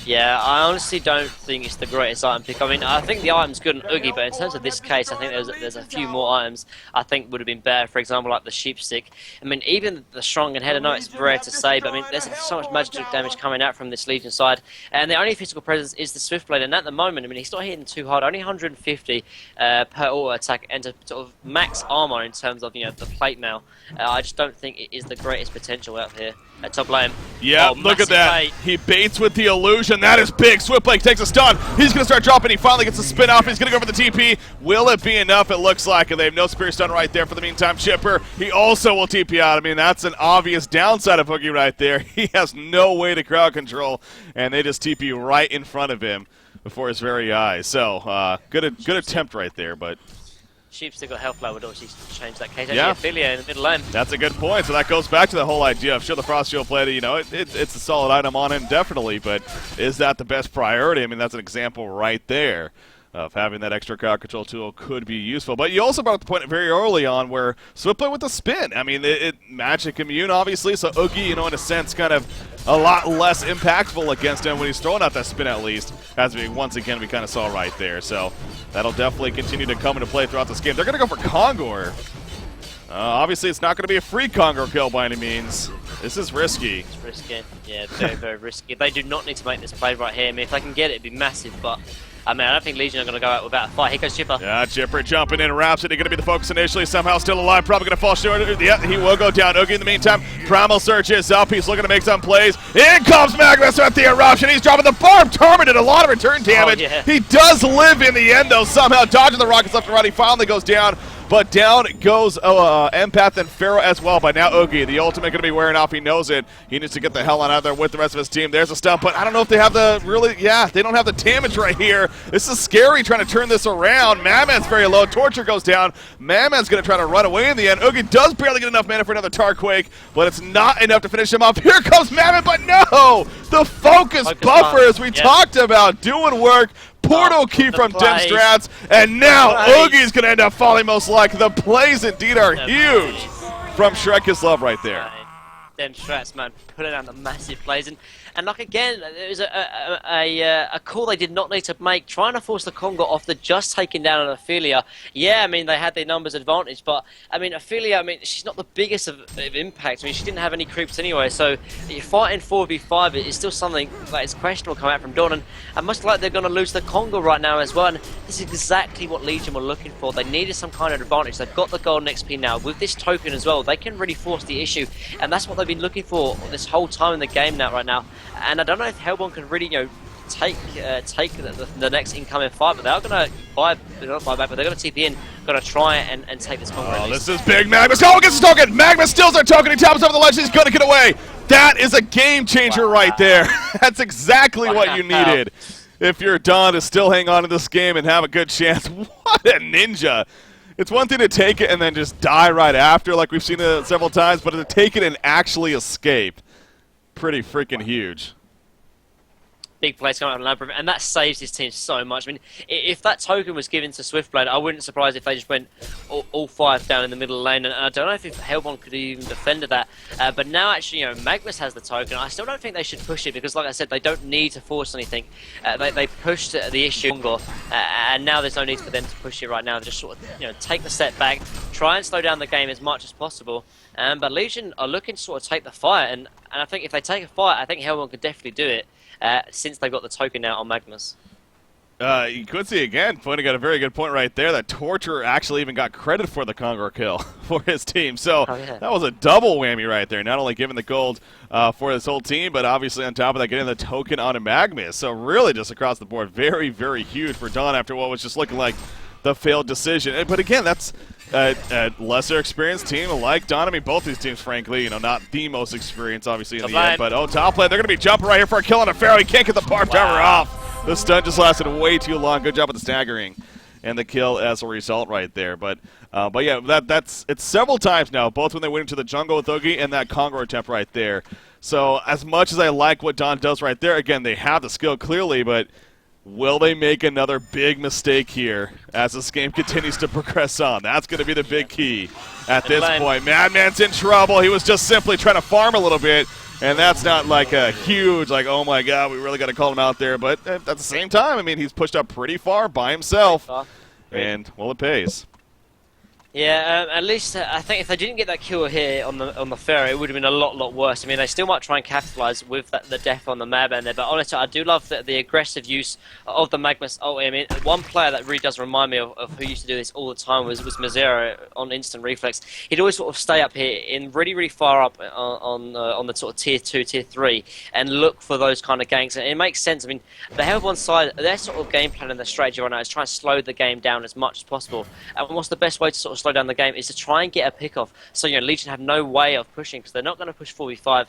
[SPEAKER 2] Yeah, I honestly don't think it's the greatest item pick. I mean, I think the item's good on Oogie, but in terms of this case, I think there's a few more items I think would have been better. For example, like the sheep stick. I mean, even the strong and head, I know it's rare to say, but I mean, there's so much magic damage coming out from this Legion side, and the only physical presence is the Swiftblade. And at the moment, I mean, he's not hitting too hard, only 150 per auto attack, and to sort of max armor in terms of the plate mail. I just don't think it is the greatest potential out here at top lane.
[SPEAKER 1] Yeah, look at that. Bait. He baits with the illusion. That is big. Swiftblade takes a stun. He's going to start dropping. He finally gets the spin off. He's going to go for the TP. Will it be enough? It looks like. And they have no spear stun right there for the meantime. Chipper, he also will TP out. I mean, that's an obvious downside of Oogie right there. He has no way to crowd control, and they just TP right in front of him before his very eyes. So, good attempt right there, but...
[SPEAKER 2] Sheepstick or Hellflower would obviously change that case.
[SPEAKER 1] Yeah.
[SPEAKER 2] Ophelia in the middle lane.
[SPEAKER 1] That's a good point. So that goes back to the whole idea of, sure, the Frost Shield play, it's a solid item on him, definitely, but is that the best priority? I mean, that's an example right there of having that extra crowd control tool could be useful. But you also brought up the point very early on where Swiftblade with the spin. I mean, it magic immune, obviously, so Oogie, in a sense, kind of a lot less impactful against him when he's throwing out that spin, at least, as once again we kind of saw right there. So that'll definitely continue to come into play throughout this game. They're going to go for Kongor. Obviously, it's not going to be a free Kongor kill by any means. This is risky.
[SPEAKER 2] It's risky. Yeah, very, very risky. They do not need to make this play right here. I mean, if they can get it, it'd be massive, but... I mean, I don't think Legion are going to go out without a fight. Here goes Chipper.
[SPEAKER 1] Yeah, Chipper jumping in, wraps it. He's going to be the focus initially. Somehow still alive. Probably going to fall short. Yeah, he will go down. Oogie in the meantime. Primal searches up. He's looking to make some plays. In comes Magnus with the eruption. He's dropping the farm. Torment, a lot of return damage.
[SPEAKER 2] Oh, yeah.
[SPEAKER 1] He does live in the end, though. Somehow dodging the rockets left and right. He finally goes down. But down goes Empath and Pharaoh as well. By now, Oogie, the ultimate going to be wearing off. He knows it. He needs to get the hell on out there with the rest of his team. There's a stump, but I don't know if they have the they don't have the damage right here. This is scary trying to turn this around. Madman's very low. Torture goes down. Madman's going to try to run away in the end. Oogie does barely get enough mana for another Tarquake, but it's not enough to finish him off. Here comes Madman, but no! The focus buffer, as we talked about, doing work. Portal key from Dim Strats, and now Oogie's going to end up falling most likely. The plays indeed are huge from Shrek is Love right there.
[SPEAKER 2] Dim Strats, man, putting down the massive plays. And like again, it was a call they did not need to make, trying to force the Congo off the just taking down an Ophelia. Yeah, I mean, they had their numbers advantage, but I mean, Ophelia, I mean, she's not the biggest of impact. I mean, she didn't have any creeps anyway, so you're fighting 4v5, it's still something that is questionable coming out from Dawn, and much like they're going to lose the Congo right now as well, and this is exactly what Legion were looking for. They needed some kind of advantage. They've got the golden XP now. With this token as well, they can really force the issue, and that's what they've been looking for this whole time in the game now, right now. And I don't know if Hellborn can really, take the next incoming fight, but they are going to not buy back, but they're going to TP in, going to try and take this Congo.
[SPEAKER 1] Oh, this is big. Magnus, gets his token. Magnus steals their token. He taps over the ledge. He's going to get away. That is a game changer right there. That's exactly what you needed. If you're Dawn to still hang on to this game and have a good chance. What a ninja. It's one thing to take it and then just die right after, like we've seen it several times, but to take it and actually escape, pretty freaking huge.
[SPEAKER 2] Big plays coming out of Labyrinth, and that saves his team so much. I mean, if that token was given to Swiftblade, I wouldn't be surprised if they just went all five down in the middle lane, and I don't know if Hellborn could even defended that. But now, actually, Magnus has the token. I still don't think they should push it, because, like I said, they don't need to force anything. They pushed the issue, and now there's no need for them to push it right now. They just sort of, take the step back, try and slow down the game as much as possible. But Legion are looking to sort of take the fight, and I think if they take a fight, I think Hellborn could definitely do it. Since they've got the token now on Magnus.
[SPEAKER 1] You could see again, pointing out a very good point right there, that Torture actually even got credit for the Congo kill for his team. So that was a double whammy right there. Not only giving the gold for his whole team, but obviously on top of that, getting the token on a Magnus. So really just across the board, very, very huge for Dawn after what was just looking like the failed decision. But again, that's a lesser experienced team like Dawn. I mean, both these teams, frankly, not the most experienced, obviously, in the end. But top lane, they're going to be jumping right here for a kill on a Pharaoh. He can't get the Barb Tower off. The stun just lasted way too long. Good job with the staggering and the kill as a result right there. But yeah, it's several times now, both when they went into the jungle with Oogie and that Congo attempt right there. So as much as I like what Don does right there, again, they have the skill clearly, but will they make another big mistake here as this game continues to progress on? That's going to be the big key at this point. Madman's in trouble. He was just simply trying to farm a little bit, and that's not like a huge, like, oh my god, we really got to call him out there. But at the same time, I mean, he's pushed up pretty far by himself, and, well, it pays.
[SPEAKER 2] Yeah, at least I think if they didn't get that kill here on the Pharaoh, it would have been a lot worse. I mean, they still might try and capitalise with the death on the Madman there, but honestly, I do love the aggressive use of the Magmus. Oh, I mean, one player that really does remind me of who used to do this all the time was Mazera on Instant Reflex. He'd always sort of stay up here in really far up on the sort of tier 2, tier 3, and look for those kind of ganks. And it makes sense. I mean, they have one side, their sort of game plan and their strategy right now is try and slow the game down as much as possible. And what's the best way to sort of slow down the game is to try and get a pick off. So, you know, Legion have no way of pushing because they're not going to push 4v5.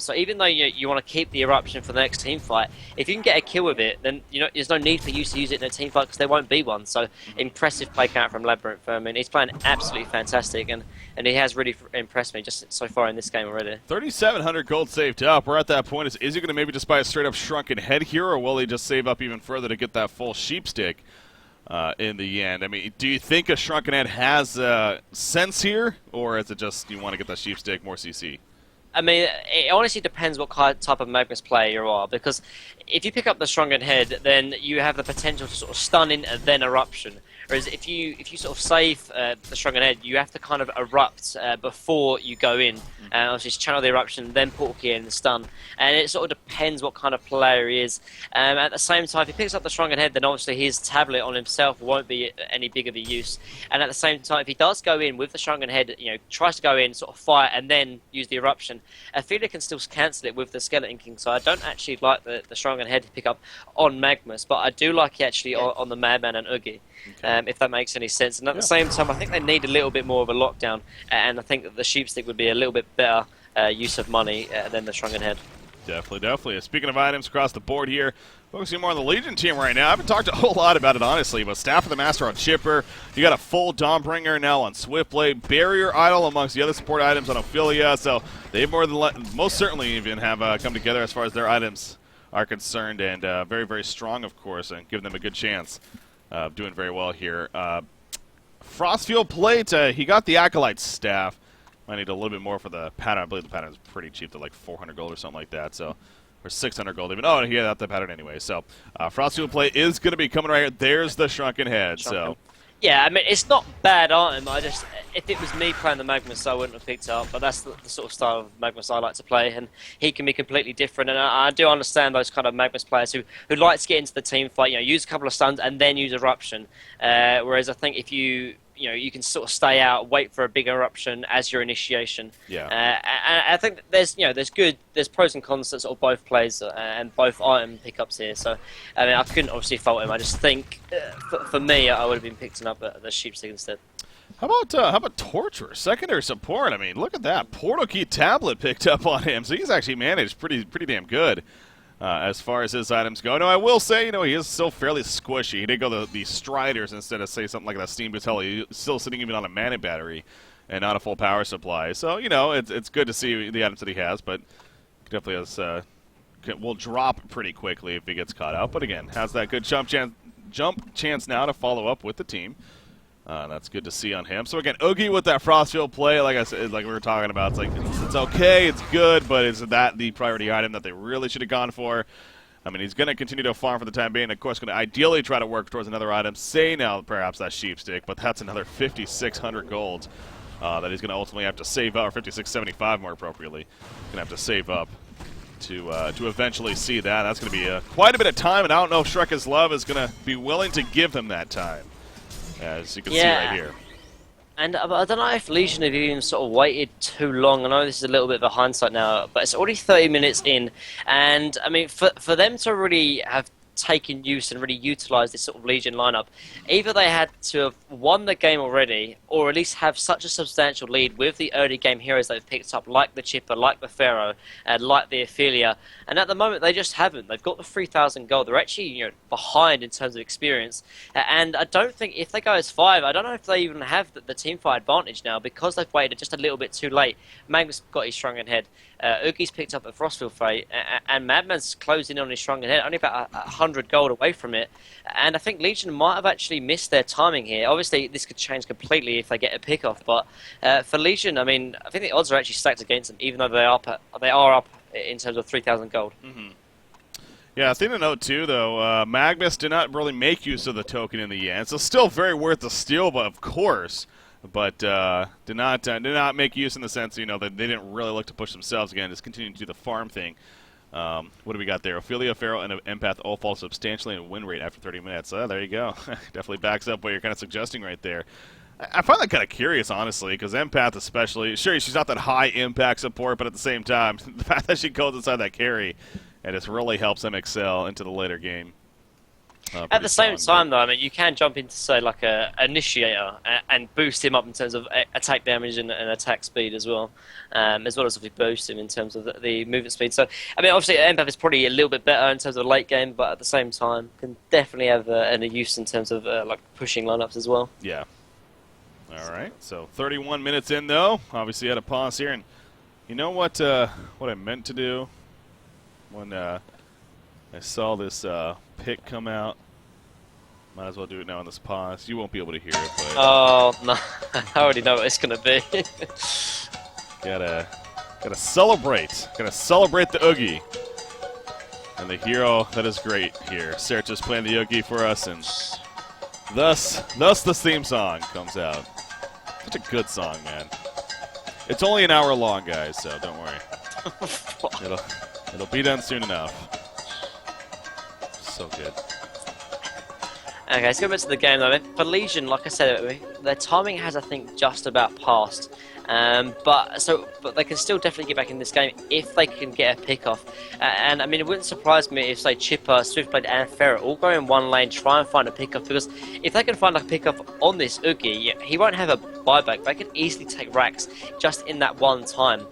[SPEAKER 2] So even though you want to keep the eruption for the next team fight, if you can get a kill with it, then you know there's no need for you to use it in a team fight because there won't be one. So impressive play count from Labyrinth. I mean, he's playing absolutely fantastic, and he has really impressed me just so far in this game already. 3,700
[SPEAKER 1] gold saved up. We're at that point. Is he going to maybe just buy a straight up shrunken head here, or will he just save up even further to get that full sheep stick? In the end, I mean, do you think a shrunken head has sense here, or is it just you want to get that sheep stick, more CC?
[SPEAKER 2] I mean, it honestly depends what type of Magnus player you are, because if you pick up the shrunken head, then you have the potential to sort of stun in and then eruption. Whereas if you sort of save the shrunken head, you have to kind of erupt before you go in. Obviously, just channel the eruption, then portal key and stun. And it sort of depends what kind of player he is. At the same time, if he picks up the shrunken head, then obviously his tablet on himself won't be any big of a use. And at the same time, if he does go in with the shrunken head, you know, tries to go in, sort of fire, and then use the eruption, Ophelia can still cancel it with the Skeleton King. So I don't actually like the shrunken head to pick up on Magmus, but I do like it actually on the Madman and Oogie. Okay. If that makes any sense. And at the same time, I think they need a little bit more of a lockdown, and I think that the sheepstick would be a little bit better use of money than the shrunken head.
[SPEAKER 1] Definitely. Speaking of items across the board here, focusing more on the Legion team right now. I haven't talked a whole lot about it, honestly, but Staff of the Master on Chipper. You got a full Dawnbringer now on Swiftblade. Barrier Idol amongst the other support items on Ophelia, so they most certainly even have come together as far as their items are concerned, and very strong, of course, and giving them a good chance. Doing very well here. Frostfield Plate, he got the Acolyte Staff. Might need a little bit more for the pattern. I believe the pattern is pretty cheap, to like 400 gold or something like that. So, or 600 gold even. Oh, he got the pattern anyway. So, Frostfield Plate is going to be coming right here. There's the Shrunken Head. So,
[SPEAKER 2] yeah, I mean, it's not bad item. If it was me playing the Magmus, I wouldn't have picked it up. But that's the sort of style of Magmus I like to play, and he can be completely different. And I do understand those kind of Magmus players who like to get into the team fight, you know, use a couple of stuns and then use eruption. Whereas I think if you can sort of stay out, wait for a big eruption as your initiation.
[SPEAKER 1] Yeah.
[SPEAKER 2] And I think there's pros and cons to sort of both plays and both item pickups here. So, I mean, I couldn't obviously fault him. I just think, for me, I would have been picking up the sheepstick instead.
[SPEAKER 1] How about Torturer, secondary support? I mean, look at that portal key tablet picked up on him. So he's actually managed pretty damn good. As far as his items go. No, I will say, he is still fairly squishy. He did go the Striders instead of, say, something like that Steam Battelle. He's still sitting even on a mana battery and not a full power supply. So, it's good to see the items that he has, but definitely will drop pretty quickly if he gets caught out. But again, has that good jump chance now to follow up with the team. That's good to see on him. So again, Oogie with that Frostfield play, like I said, like we were talking about, it's like it's okay, it's good, but is that the priority item that they really should have gone for? I mean, he's going to continue to farm for the time being. Of course, going to ideally try to work towards another item. Say now, perhaps that sheepstick, but that's another 5,600 gold that he's going to ultimately have to save up, or 5,675 more appropriately. Going to have to save up to eventually see that. That's going to be quite a bit of time, and I don't know if Shrek's Love is going to be willing to give him that time. As you can see right here.
[SPEAKER 2] And I don't know if Legion have even sort of waited too long. I know this is a little bit of a hindsight now, but it's already 30 minutes in. And, I mean, for them to really have taken use and really utilised this sort of Legion lineup, either they had to have won the game already, or at least have such a substantial lead with the early game heroes they've picked up, like the Chipper, like the Pharaoh, and like the Ophelia. And at the moment, they just haven't. They've got the 3,000 gold. They're actually behind in terms of experience. And I don't think if they go as 5, I don't know if they even have the teamfight advantage now, because they've waited just a little bit too late. Magnus got his Shrunken Head. Ugi's picked up a Frostfield Fate, and Madman's closing in on his Shrunken Head, only about 100 gold away from it. And I think Legion might have actually missed their timing here. Obviously, this could change completely if they get a pick-off, but for Legion, I mean, I think the odds are actually stacked against them, even though they are up in terms of 3,000 gold.
[SPEAKER 1] Mm-hmm. Yeah, thing to note too, though, Magnus did not really make use of the token in the end, so still very worth the steal, but of course. But did not make use in the sense, that they didn't really look to push themselves again, just continue to do the farm thing. What do we got there? Ophelia, Pharaoh, and Empath all fall substantially in win rate after 30 minutes. There you go. Definitely backs up what you're kind of suggesting right there. I find that kind of curious, honestly, because Empath especially, sure, she's not that high impact support, but at the same time, the fact that she goes inside that carry, and it really helps them excel into the later game.
[SPEAKER 2] At the same time, though, I mean, you can jump into, say, like a initiator and boost him up in terms of attack damage and attack speed as well as obviously boost him in terms of the movement speed. So, I mean, obviously, Empath is probably a little bit better in terms of the late game, but at the same time, can definitely have a use in terms of like pushing lineups as well.
[SPEAKER 1] Yeah. All right. So 31 minutes in, though. Obviously, had a pause here, and you know what I meant to do when I saw this pick come out. Might as well do it now on this pause. You won't be able to hear it, but
[SPEAKER 2] oh no, I already know what it's gonna be.
[SPEAKER 1] gotta celebrate. Gotta celebrate the Oogie and the hero that is great here. Serta's playing the Oogie for us, and thus the theme song comes out. Such a good song, man. It's only an hour long, guys, so don't worry. It'll be done soon enough. So good.
[SPEAKER 2] Okay, let's go back to the game though. For Legion, like I said, their timing has, I think, just about passed. But they can still definitely get back in this game if they can get a pick-off. And I mean, it wouldn't surprise me if, say, Chipper, Swiftblade, and Pharaoh all go in one lane, try and find a pick-off. Because if they can find a pick-off on this Oogie, he won't have a buyback. They can easily take racks just in that one time.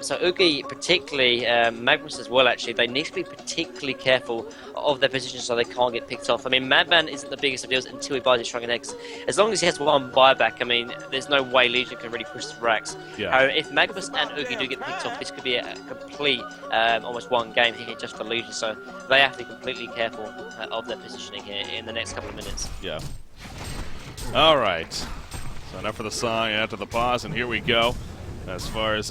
[SPEAKER 2] So Oogie, particularly Magnus as well, actually, they need to be particularly careful of their position so they can't get picked off. I mean, Madman isn't the biggest of deals until he buys his Shrunken Eggs. As long as he has one buyback, I mean, there's no way Legion can really push the racks.
[SPEAKER 1] Yeah.
[SPEAKER 2] However, if Magnus and Oogie do get picked off, this could be a complete, almost one game hit just for Legion. So they have to be completely careful of their positioning here in the next couple of minutes.
[SPEAKER 1] Yeah. All right. So enough for the song and after the pause, and here we go. As far as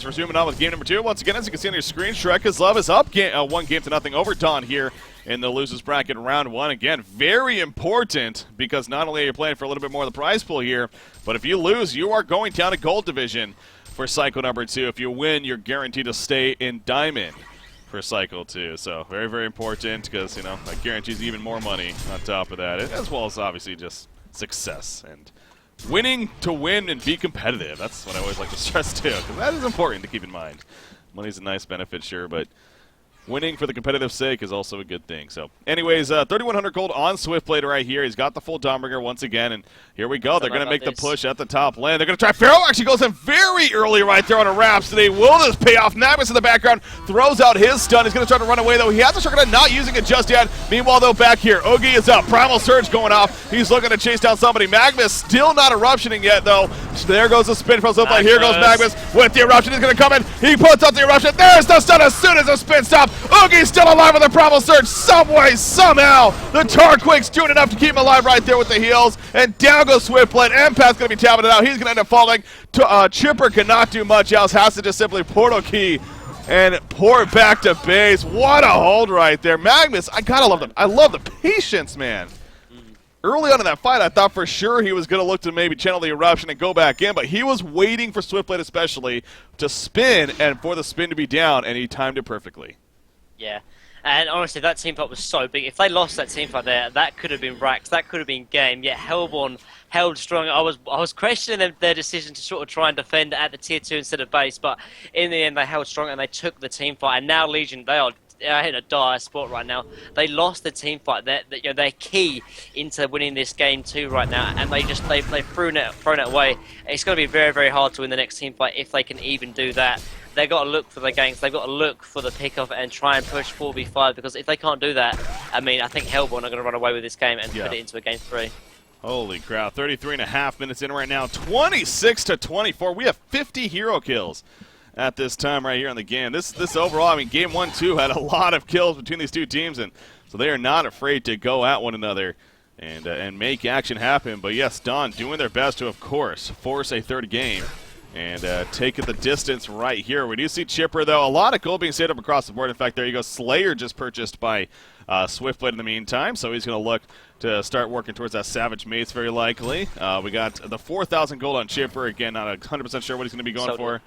[SPEAKER 1] we're zooming on with game number 2, once again, as you can see on your screen, Shreka's Love is up 1-0 over Dawn here in the losers bracket round 1. Again, very important because not only are you playing for a little bit more of the prize pool here, but if you lose, you are going down to gold division for cycle number 2. If you win, you're guaranteed to stay in diamond for cycle 2. So very, very important because, that guarantees even more money on top of that, as well as obviously just success and winning to win and be competitive. That's what I always like to stress too, because that is important to keep in mind. Money's a nice benefit, sure, but winning for the competitive sake is also a good thing. So, anyways, 3,100 gold on Swiftblade right here. He's got the full Dawnbringer once again, and here we go. They're going to make the push at the top lane. They're going to try. Pharaoh actually goes in very early right there on a Rhapsody. Will this pay off? Nabbis in the background throws out his stun. He's going to try to run away, though. He has a Shrunken, not using it just yet. Meanwhile, though, back here, Oogie is up. Primal Surge going off. He's looking to chase down somebody. Magnus still not eruptioning yet, though. There goes the spin from Swiftblade. Here goes Magnus with the eruption. He's going to come in. He puts out the eruption. There's the stun as soon as the spin stops. Oogie's still alive with a Primal Surge. Some way, somehow, the Tarquake's doing enough to keep him alive right there with the heals. And down goes Swiftblade. Empath's going to be tapping it out. He's going to end up falling. Chipper cannot do much else. Has to just simply portal key and pour it back to base. What a hold right there. Magnus, I gotta love them. I love the patience, man. Early on in that fight, I thought for sure he was going to look to maybe channel the eruption and go back in, but he was waiting for Swiftblade especially to spin and for the spin to be down, and he timed it perfectly.
[SPEAKER 2] Yeah, and honestly, that team fight was so big. If they lost that team fight there, that could have been racks, that could have been game. Yet Hellborn held strong. I was questioning their decision to sort of try and defend at the tier 2 instead of base, but in the end they held strong and they took the team fight. And now Legion, they are in a dire spot right now. They lost the team fight. They're key into winning this game too right now, and they've thrown it away. It's going to be very, very hard to win the next team fight if they can even do that. They've got to look for the ganks, they've got to look for the pickoff and try and push 4v5, because if they can't do that, I mean, I think Hellborn are going to run away with this game and put it into a game 3.
[SPEAKER 1] Holy crap, 33.5 minutes in right now, 26-24. We have 50 hero kills at this time right here in the game. This overall, I mean, game 1-2 had a lot of kills between these two teams, and so they are not afraid to go at one another and make action happen. But yes, Dawn doing their best to, of course, force a third game and take the distance right here. We do see Chipper, though. A lot of gold being saved up across the board. In fact, there you go. Slayer just purchased by Swiftblade in the meantime, so he's going to look to start working towards that Savage Mace very likely. We got the 4,000 gold on Chipper. Again, not 100% sure what he's going to be going for.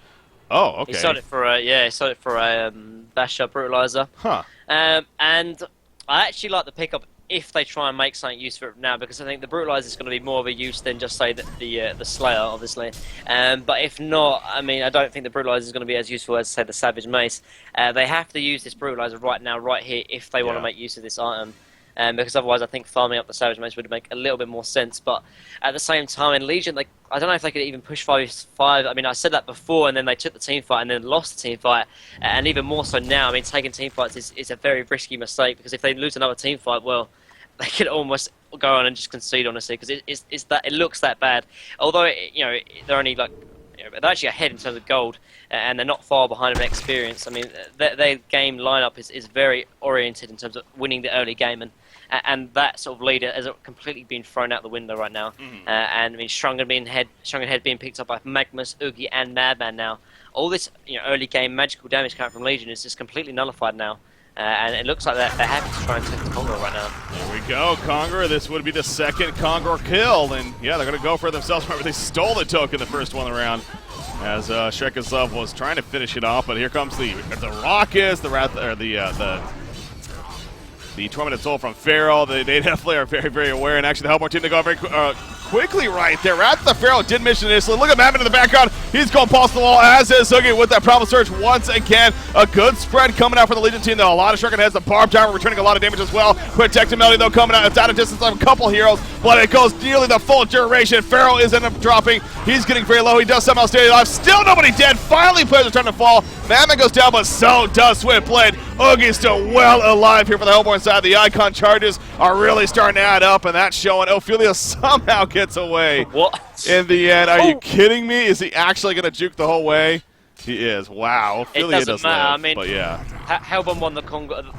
[SPEAKER 1] Oh, okay.
[SPEAKER 2] He sold it for a Basher Brutalizer.
[SPEAKER 1] Huh.
[SPEAKER 2] And I actually like the pickup if they try and make something use for it now, because I think the Brutalizer is going to be more of a use than just say the Slayer, obviously. But if not, I mean, I don't think the Brutalizer is going to be as useful as say the Savage Mace. They have to use this Brutalizer right now, right here, if they want to make use of this item. Because otherwise I think farming up the Savage Mace would make a little bit more sense. But at the same time, in Legion, I don't know if they could even push 5v5. I mean, I said that before, and then they took the team fight and then lost the team fight. And even more so now, I mean, taking team fights is a very risky mistake, because if they lose another team fight, well, they could almost go on and just concede, honestly, because it looks that bad. Although, they're only they're actually ahead in terms of gold, and they're not far behind in experience. I mean, their game lineup is very oriented in terms of winning the early game, and that sort of leader has completely been thrown out the window right now. And I mean, Shrunken Head being picked up by Magmus, Oogie, and Madman now. All this early game magical damage coming from Legion is just completely nullified now. And it looks like they're happy to try and take the Conqueror right now.
[SPEAKER 1] There we go, Conqueror. This would be the second Conqueror kill, and yeah, they're going to go for it themselves. Remember, they stole the token the first one around, as Shrekazov was trying to finish it off, but here comes the Raucous, the Tormented Soul from Pharaoh. They definitely are very, very aware, and actually the Hellborn team to go very quickly right there. At the Pharaoh did mission initially. Look at Madman in the background. He's going pulse the wall, as is Oogie with that Problem Surge once again. A good spread coming out for the Legion team, though. A lot of Shrunken Heads. The Barbed Armor returning a lot of damage as well. Protecting Melody, though, coming out. It's out of distance of a couple heroes, but it goes nearly the full duration. Pharaoh is ending up dropping. He's getting very low. He does somehow stay alive. Still nobody dead. Finally, players are starting to fall. Madman goes down, but so does Swiftblade. Oogie's still well alive here for the Hellborn side. The Icon charges are really starting to add up, and that's showing. Ophelia somehow gets away.
[SPEAKER 2] What?
[SPEAKER 1] In the end, are you kidding me? Is he actually going to juke the whole way? He is. Wow. Ophelia
[SPEAKER 2] it doesn't matter.
[SPEAKER 1] Live,
[SPEAKER 2] I mean,
[SPEAKER 1] but yeah.
[SPEAKER 2] Hellborn won the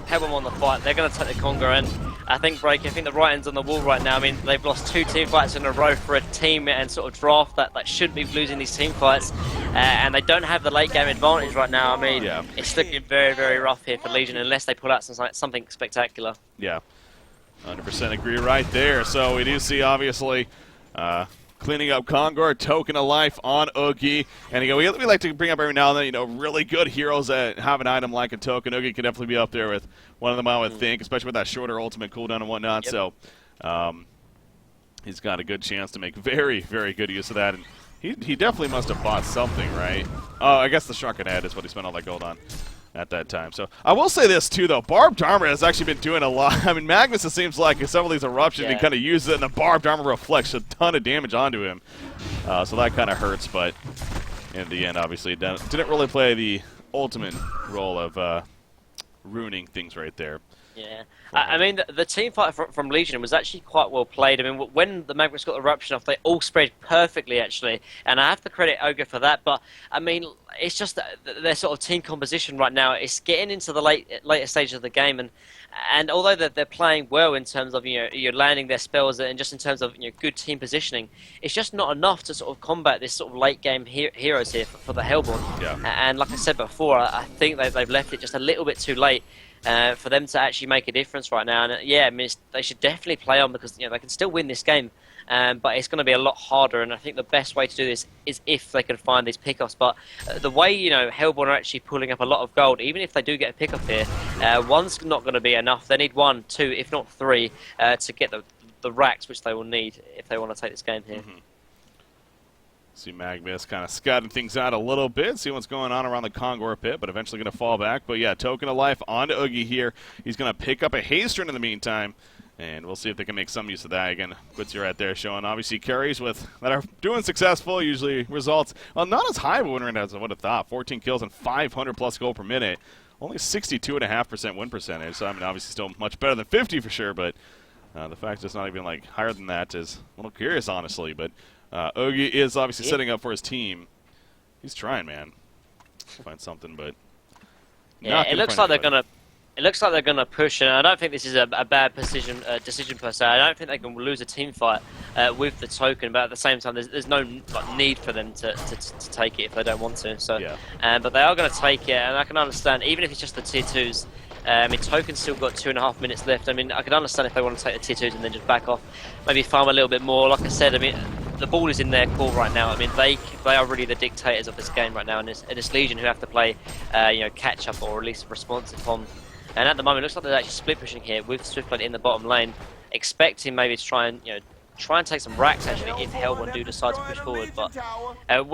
[SPEAKER 2] Hellborn won the fight. They're going to take the Conqueror, and I think the writing's on the wall right now. I mean, they've lost 2 team fights in a row for a team and sort of draft that shouldn't be losing these team fights, and they don't have the late game advantage right now. I mean, it's looking very, very rough here for Legion unless they pull out something spectacular.
[SPEAKER 1] Yeah. 100% agree right there. So we do see, obviously, cleaning up Conqueror, Token of Life on Oogie. And again, we like to bring up every now and then, really good heroes that have an item like a Token. Oogie can definitely be up there with one of them, I would think, especially with that shorter ultimate cooldown and whatnot. Yep. So he's got a good chance to make very, very good use of that. And he definitely must have bought something, right? Oh, I guess the Shrunken Head is what he spent all that gold on at that time. So I will say this too, though. Barbed Armor has actually been doing a lot. I mean, Magnus, it seems like in some of these eruptions, he kind of uses it, and the Barbed Armor reflects a ton of damage onto him. So that kind of hurts, but in the end, obviously, it didn't really play the ultimate role of ruining things right there.
[SPEAKER 2] Yeah. I mean, the team fight from Legion was actually quite well played. I mean, when the Magnus got the eruption off, they all spread perfectly, actually. And I have to credit Ogre for that. But, I mean, it's just their sort of team composition right now. It's getting into the later stages of the game. And although they're playing well in terms of, you're landing their spells and just in terms of, good team positioning, it's just not enough to sort of combat this sort of late game heroes here for the Hellborn.
[SPEAKER 1] Yeah.
[SPEAKER 2] And like I said before, I think they've left it just a little bit too late for them to actually make a difference right now. And I mean, they should definitely play on, because they can still win this game, but it's going to be a lot harder. And I think the best way to do this is if they can find these pickups. But the way Hellborn are actually pulling up a lot of gold, even if they do get a pickup here, one's not going to be enough. They need 1, 2, if not 3, to get the racks which they will need if they want to take this game here.
[SPEAKER 1] See Magnus kind of scouting things out a little bit, see what's going on around the Kongor pit, but eventually going to fall back. But yeah, token of life onto Oogie here. He's going to pick up a haste run in the meantime, and we'll see if they can make some use of that. Again, Quitzy right there showing obviously carries that are doing successful, usually results, well, not as high of a win rate as I would have thought. 14 kills and 500 plus gold per minute. Only 62.5% win percentage, so I mean obviously still much better than 50 for sure, but the fact it's not even like higher than that is a little curious, honestly. But Oogie is obviously setting up for his team. He's trying, man. Find something, but
[SPEAKER 2] yeah, it looks like they're gonna. It looks like they're gonna push, and I don't think this is a bad decision per se. I don't think they can lose a team fight with the token, but at the same time, there's no need for them to take it if they don't want to. So, yeah. But they are going to take it, and I can understand even if it's just the tier 2s. I mean, Token's still got 2.5 minutes left. I mean, I can understand if they want to take the tier 2s and then just back off, maybe farm a little bit more. Like I said, I mean, the ball is in their court right now. I mean, they are really the dictators of this game right now, and it's Legion who have to play, catch up or at least responsive on. And at the moment, it looks like they're actually split pushing here with Swiftblade in the bottom lane, expecting maybe to try and take some racks actually if Hellborn do decide to push forward. But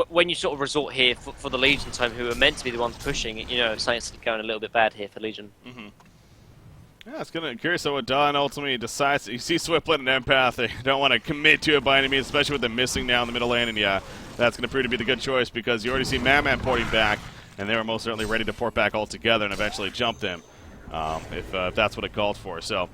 [SPEAKER 2] when you sort of resort here for the Legion team who are meant to be the ones pushing, something's going a little bit bad here for Legion.
[SPEAKER 1] Mm-hmm. Yeah, it's gonna curious what Don ultimately decides. You see Swiftblade and Empath, they don't want to commit to it by any means, especially with them missing now in the middle lane. And yeah, that's gonna prove to be the good choice because you already see Madman porting back, and they were most certainly ready to port back altogether and eventually jump them. If that's what it called for. So,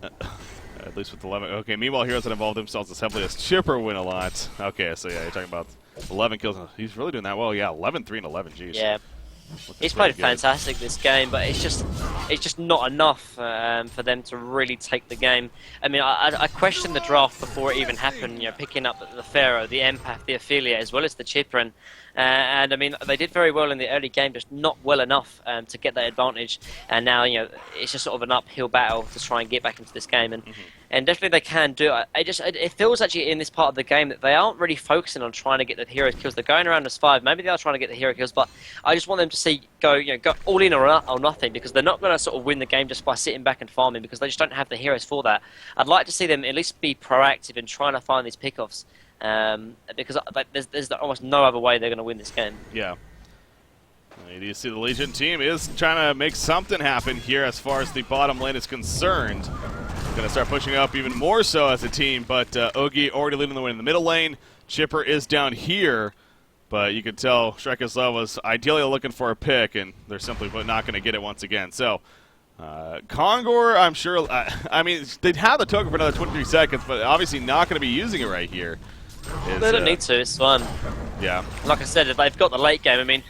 [SPEAKER 1] at least with 11. Okay, meanwhile, heroes that involve themselves as heavily as Chipper win a lot. Okay, so yeah, you're talking about 11 kills. He's really doing that well. Yeah, 11, 3, and 11. Jeez.
[SPEAKER 2] Yeah. He's played fantastic this game, but it's just not enough for them to really take the game. I mean, I questioned the draft before it even happened. Picking up the Pharaoh, the Empath, the Ophelia, as well as the Chipper, and I mean they did very well in the early game, just not well enough to get that advantage. And now it's just sort of an uphill battle to try and get back into this game, and definitely they can do it. It feels actually in this part of the game that they aren't really focusing on trying to get the hero kills. They're going around as 5. Maybe they are trying to get the hero kills, but I just want them to go all in or nothing, because they're not going to sort of win the game just by sitting back and farming, because they just don't have the heroes for that. I'd like to see them at least be proactive in trying to find these pickoffs, because there's almost no other way they're going to win this game.
[SPEAKER 1] Yeah. You see the Legion team is trying to make something happen here as far as the bottom lane is concerned. Going to start pushing up even more so as a team, but Oogie already leading the way in the middle lane. Chipper is down here, but you could tell Shrekislav was ideally looking for a pick, and they're simply not going to get it once again. So, Kongor, I'm sure, I mean, they'd have the token for another 23 seconds, but obviously not going to be using it right here.
[SPEAKER 2] They don't need to, it's fun.
[SPEAKER 1] Yeah.
[SPEAKER 2] Like I said, if they've got the late game, I mean,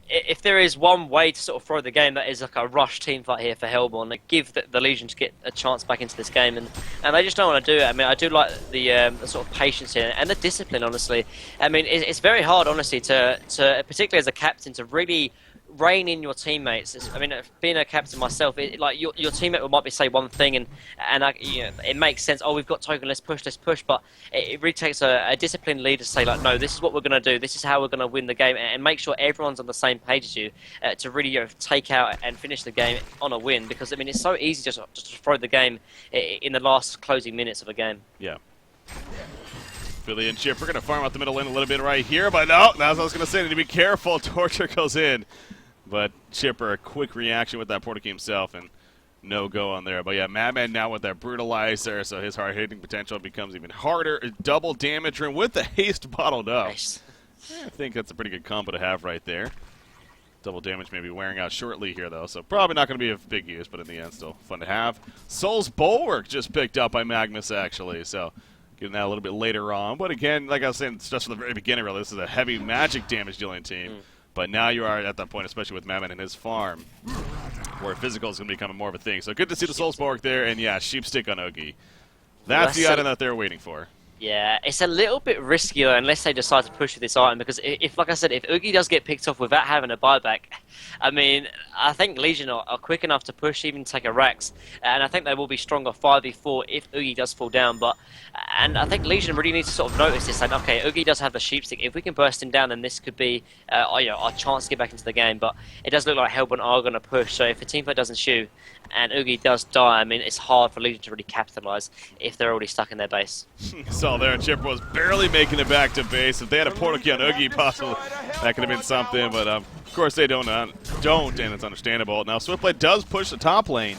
[SPEAKER 2] if there is one way to sort of throw the game, that is like a rush team fight here for Hellborn, that give the Legion to get a chance back into this game, and they just don't want to do it. I mean, I do like the sort of patience here and the discipline, honestly. I mean, it's very hard, honestly, to particularly as a captain, to really rein in your teammates. I mean, being a captain myself, like your teammate might be say one thing, and it makes sense. Oh, we've got token, let's push. But it really takes a disciplined leader to say, like, no, this is what we're going to do. This is how we're going to win the game, and make sure everyone's on the same page as you to really take out and finish the game on a win. Because I mean, it's so easy just to throw the game in the last closing minutes of a game.
[SPEAKER 1] Yeah. Billy and Chip, we're going to farm out the middle lane a little bit right here, but no, that's what I was going to say. Need to be careful. Torture goes in. But Chipper, a quick reaction with that Portkey himself, and no go on there. But yeah, Madman now with that Brutalizer, so his hard hitting potential becomes even harder. Double damage room with the haste bottled up.
[SPEAKER 2] Nice.
[SPEAKER 1] I think that's a pretty good combo to have right there. Double damage may be wearing out shortly here, though, so probably not going to be of big use, but in the end, still fun to have. Soul's Bulwark just picked up by Magnus, actually, so getting that a little bit later on. But again, like I was saying, just from the very beginning, really, this is a heavy magic damage dealing team. But now you are at that point, especially with Madman and his farm, where physical is going to become more of a thing. So good to see the Soul's Bulwark there, and yeah, Sheep Stick on Oogie. That's the item that they're waiting for.
[SPEAKER 2] Yeah, it's a little bit risky though, unless they decide to push with this item, because if, like I said, if Oogie does get picked off without having a buyback, I mean, I think Legion are quick enough to push, even take a Rex, and I think they will be stronger 5v4 if Oogie does fall down. And I think Legion really needs to sort of notice this, like, okay, Oogie does have the sheepstick. If we can burst him down, then this could be our chance to get back into the game. But it does look like Hellborn are going to push. So if a teamfight doesn't shoot and Oogie does die, I mean, it's hard for Legion to really capitalize if they're already stuck in their base.
[SPEAKER 1] Saw there, Chipper was barely making it back to base. If they had a portal key on Oogie, possibly that could have been something. But of course they don't, and it's understandable. Now Swiftblade does push the top lane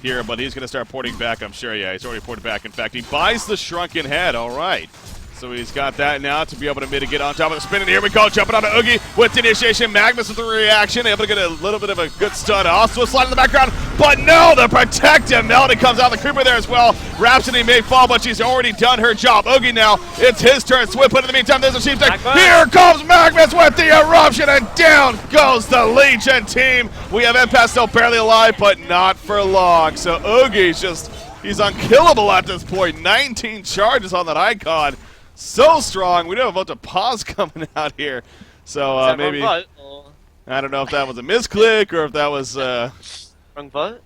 [SPEAKER 1] here, but he's going to start porting back, I'm sure. Yeah, he's already ported back. In fact, he buys the Shrunken Head. All right. So he's got that now to be able to mitigate on top of the spin. And here we go, jumping onto Oogie with the initiation. Magnus with the reaction, able to get a little bit of a good stun. Also a slide in the background, but no, the protective Melody comes out. The creeper there as well. Rhapsody may fall, but she's already done her job. Oogie now, it's his turn. Swift, but in the meantime, there's a sheepstick. Here comes Magnus with the eruption, and down goes the Legion team. We have Empath still barely alive, but not for long. So Oogie's he's unkillable at this point. 19 charges on that icon. So strong. We do have a vote to pause coming out here. So maybe
[SPEAKER 2] vote,
[SPEAKER 1] I don't know if that was a misclick or if that was
[SPEAKER 2] wrong vote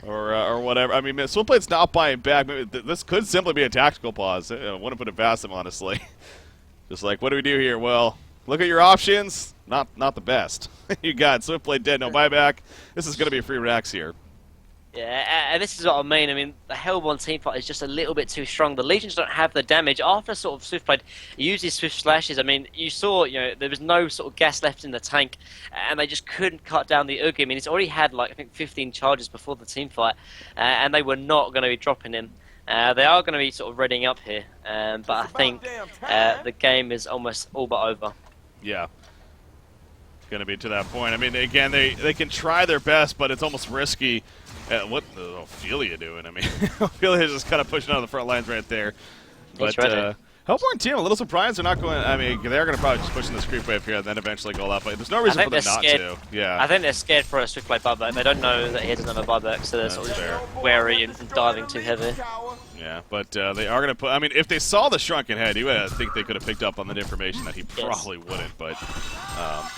[SPEAKER 1] or whatever. I mean, Swiftblade's not buying back. Maybe this could simply be a tactical pause. I wouldn't put it past him, honestly. Just like, what do we do here? Well, look at your options. Not the best. You got Swiftblade dead, no buyback. This is going to be a free Rex here.
[SPEAKER 2] Yeah, and this is what I mean. I mean, the Hellborn teamfight is just a little bit too strong. The Legions don't have the damage. After sort of Swiftblade uses Swift Slashes, I mean, you saw, there was no sort of gas left in the tank, and they just couldn't cut down the Oogie. I mean, he's already had, like, I think 15 charges before the teamfight, and they were not going to be dropping him. They are going to be sort of readying up here, but I think the game is almost all but over.
[SPEAKER 1] Yeah. Going to be to that point. I mean, again, they can try their best, but it's almost risky. What the Ophelia doing? I mean, Ophelia's just kind of pushing out of the front lines right there. But Hellborn team, a little surprised they're not going. I mean, they're going to probably just push in this creep wave here and then eventually go up. But there's no reason for them not to. Yeah.
[SPEAKER 2] I think they're scared for a Swiftblade buyback. They don't know that he doesn't have a buyback, so they're sort of wary and diving too heavy.
[SPEAKER 1] Yeah, but they are going to put. I mean, if they saw the Shrunken Head, I think they could have picked up on the information that he probably wouldn't. But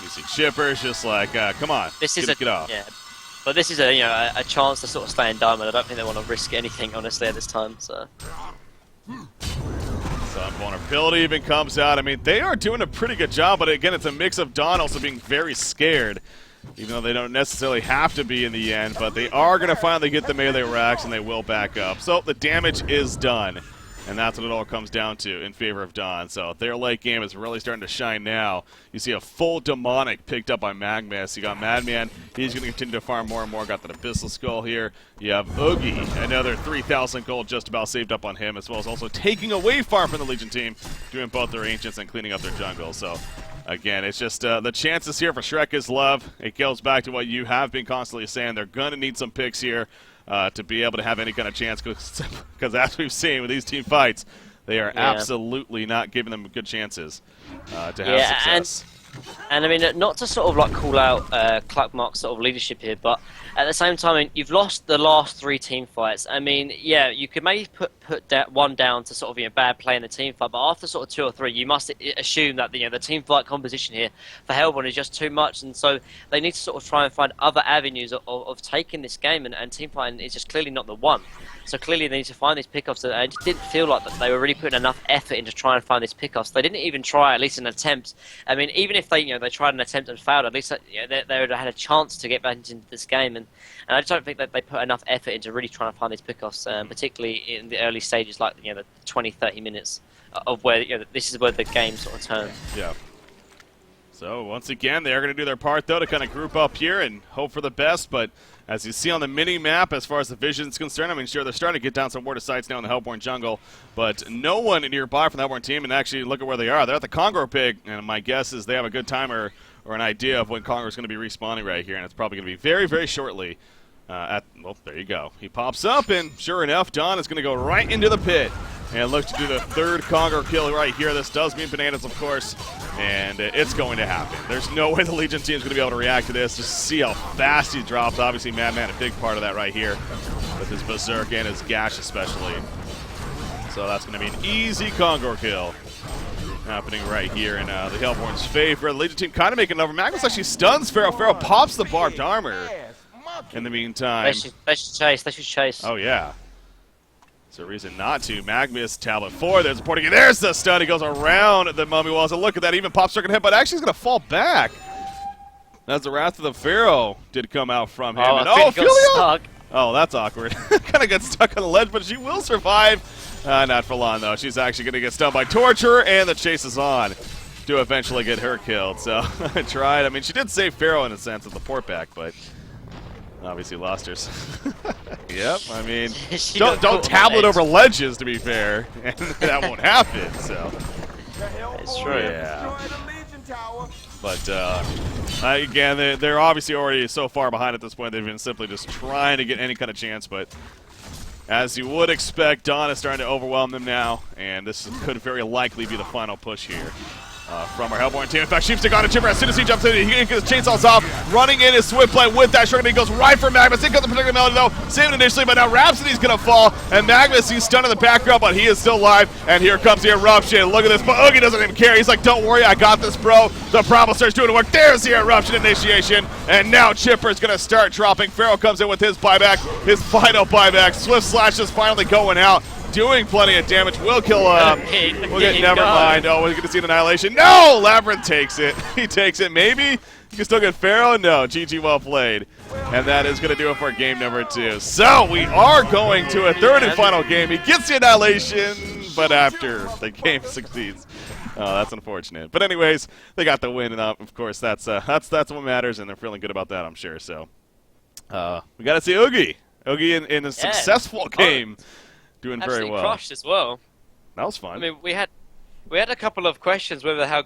[SPEAKER 1] you see, Chipper's just like, come on, get off.
[SPEAKER 2] Yeah. But this is a chance to sort of stay in diamond. I don't think they want to risk anything, honestly, at this time. So
[SPEAKER 1] vulnerability even comes out. I mean, they are doing a pretty good job, but again, it's a mix of Dawn also being very scared, even though they don't necessarily have to be in the end. But they are going to finally get the melee racks, and they will back up. So the damage is done. And that's what it all comes down to in favor of Dawn. So their late game is really starting to shine now. You see a full demonic picked up by Magnus. You got Madman. He's going to continue to farm more and more. Got that Abyssal Skull here. You have Oogie. Another 3,000 gold just about saved up on him, as well as also taking away farm from the Legion team, doing both their Ancients and cleaning up their jungle. So again, it's just the chances here for Shrek is love. It goes back to what you have been constantly saying. They're going to need some picks here. To be able to have any kind of chance, because as we've seen with these team fights, they are absolutely not giving them good chances to have success.
[SPEAKER 2] And I mean, not to sort of like call out Cluckmark's sort of leadership here, but at the same time, I mean, you've lost the last 3 team fights. I mean, yeah, you could maybe put that one down to sort of bad play in the team fight, but after sort of 2 or 3, you must assume that the team fight composition here for Hellborn is just too much, and so they need to sort of try and find other avenues of taking this game, and team fighting is just clearly not the one. So clearly they need to find these pickoffs. And it just didn't feel like that they were really putting enough effort into trying to find these pickoffs. They didn't even try at least an attempt. I mean, even if they they tried an attempt and failed, at least they would have had a chance to get back into this game. And I just don't think that they put enough effort into really trying to find these pickoffs, particularly in the early stages, like the 20, 30 minutes of where this is where the game sort of turns.
[SPEAKER 1] Yeah. So once again, they are going to do their part though to kind of group up here and hope for the best. But as you see on the mini map, as far as the vision is concerned, I mean, sure, they're starting to get down some water sites now in the Hellborn jungle, but no one nearby from the Hellborn team. And actually, look at where they are. They're at the Congo Pig, and my guess is they have a good time or an idea of when Congo is going to be respawning right here, and it's probably going to be very, very shortly. Well, there you go. He pops up, and sure enough, Dawn is going to go right into the pit and look to do the 3rd Congo kill right here. This does mean bananas, of course, and it's going to happen. There's no way the Legion team is going to be able to react to this. Just see how fast he drops. Obviously, Madman, a big part of that right here with his Berserk and his Gash especially. So that's going to be an easy Congo kill. happening right here in the Hellborn's favor. The Legion team kind of making over. Magnus actually stuns Pharaoh. Pharaoh pops the barbed armor in the meantime.
[SPEAKER 2] They should chase. They should chase.
[SPEAKER 1] Oh, yeah. There's a reason not to. Magnus, Tablet 4, there's a porting. There's the stun. He goes around the mummy walls. And look at that. Even pops circuit hit, but actually he's going to fall back. As the Wrath of the Pharaoh did come out from him.
[SPEAKER 2] Oh,
[SPEAKER 1] And,
[SPEAKER 2] I think he got
[SPEAKER 1] Philia!
[SPEAKER 2] stuck.
[SPEAKER 1] Oh, that's awkward. Kind of gets stuck on the ledge, but she will survive. Not for long, though. She's actually going to get stunned by Torture, and the chase is on to eventually get her killed. So, I tried. I mean, she did save Pharaoh in a sense with the port back, but obviously lost hers. Yep, I mean, don't tablet over ledges, to be fair, and that won't happen, so.
[SPEAKER 2] It's true.
[SPEAKER 1] Yeah. But, again, they're obviously already so far behind at this point, they've been simply just trying to get any kind of chance, but as you would expect, Dawn is starting to overwhelm them now, and this could very likely be the final push here. From our Hellborn team. In fact, Sheepstick on a Chipper. As soon as he jumps in, he gets his chainsaws off, running in his swift play with that shotgun. He goes right for Magnus. In comes the particular melody, though. Saved initially, but now Rhapsody's going to fall. And Magnus, he's stunned in the background, but he is still alive. And here comes the eruption. Look at this. But Oogie doesn't even care. He's like, don't worry, I got this, bro. The Bravo starts doing the work. There's the eruption initiation. And now Chipper's going to start dropping. Pharaoh comes in with his buyback, his final buyback. Swift Slash is finally going out. Doing plenty of damage. Will kill we'll get never mind. Oh, we're gonna see an annihilation. No! Labyrinth takes it. He takes it. Maybe you can still get Pharaoh. No. GG, well played. And that is gonna do it for game number 2. So we are going to a third and final game. He gets the annihilation, but after the game succeeds. Oh, that's unfortunate. But anyways, they got the win, and of course that's what matters, and they're feeling good about that, I'm sure. So we got to see Oogie. Oogie in a successful game. Doing very well.
[SPEAKER 2] Crushed as well.
[SPEAKER 1] That was fun.
[SPEAKER 2] I mean, we had a couple of questions whether how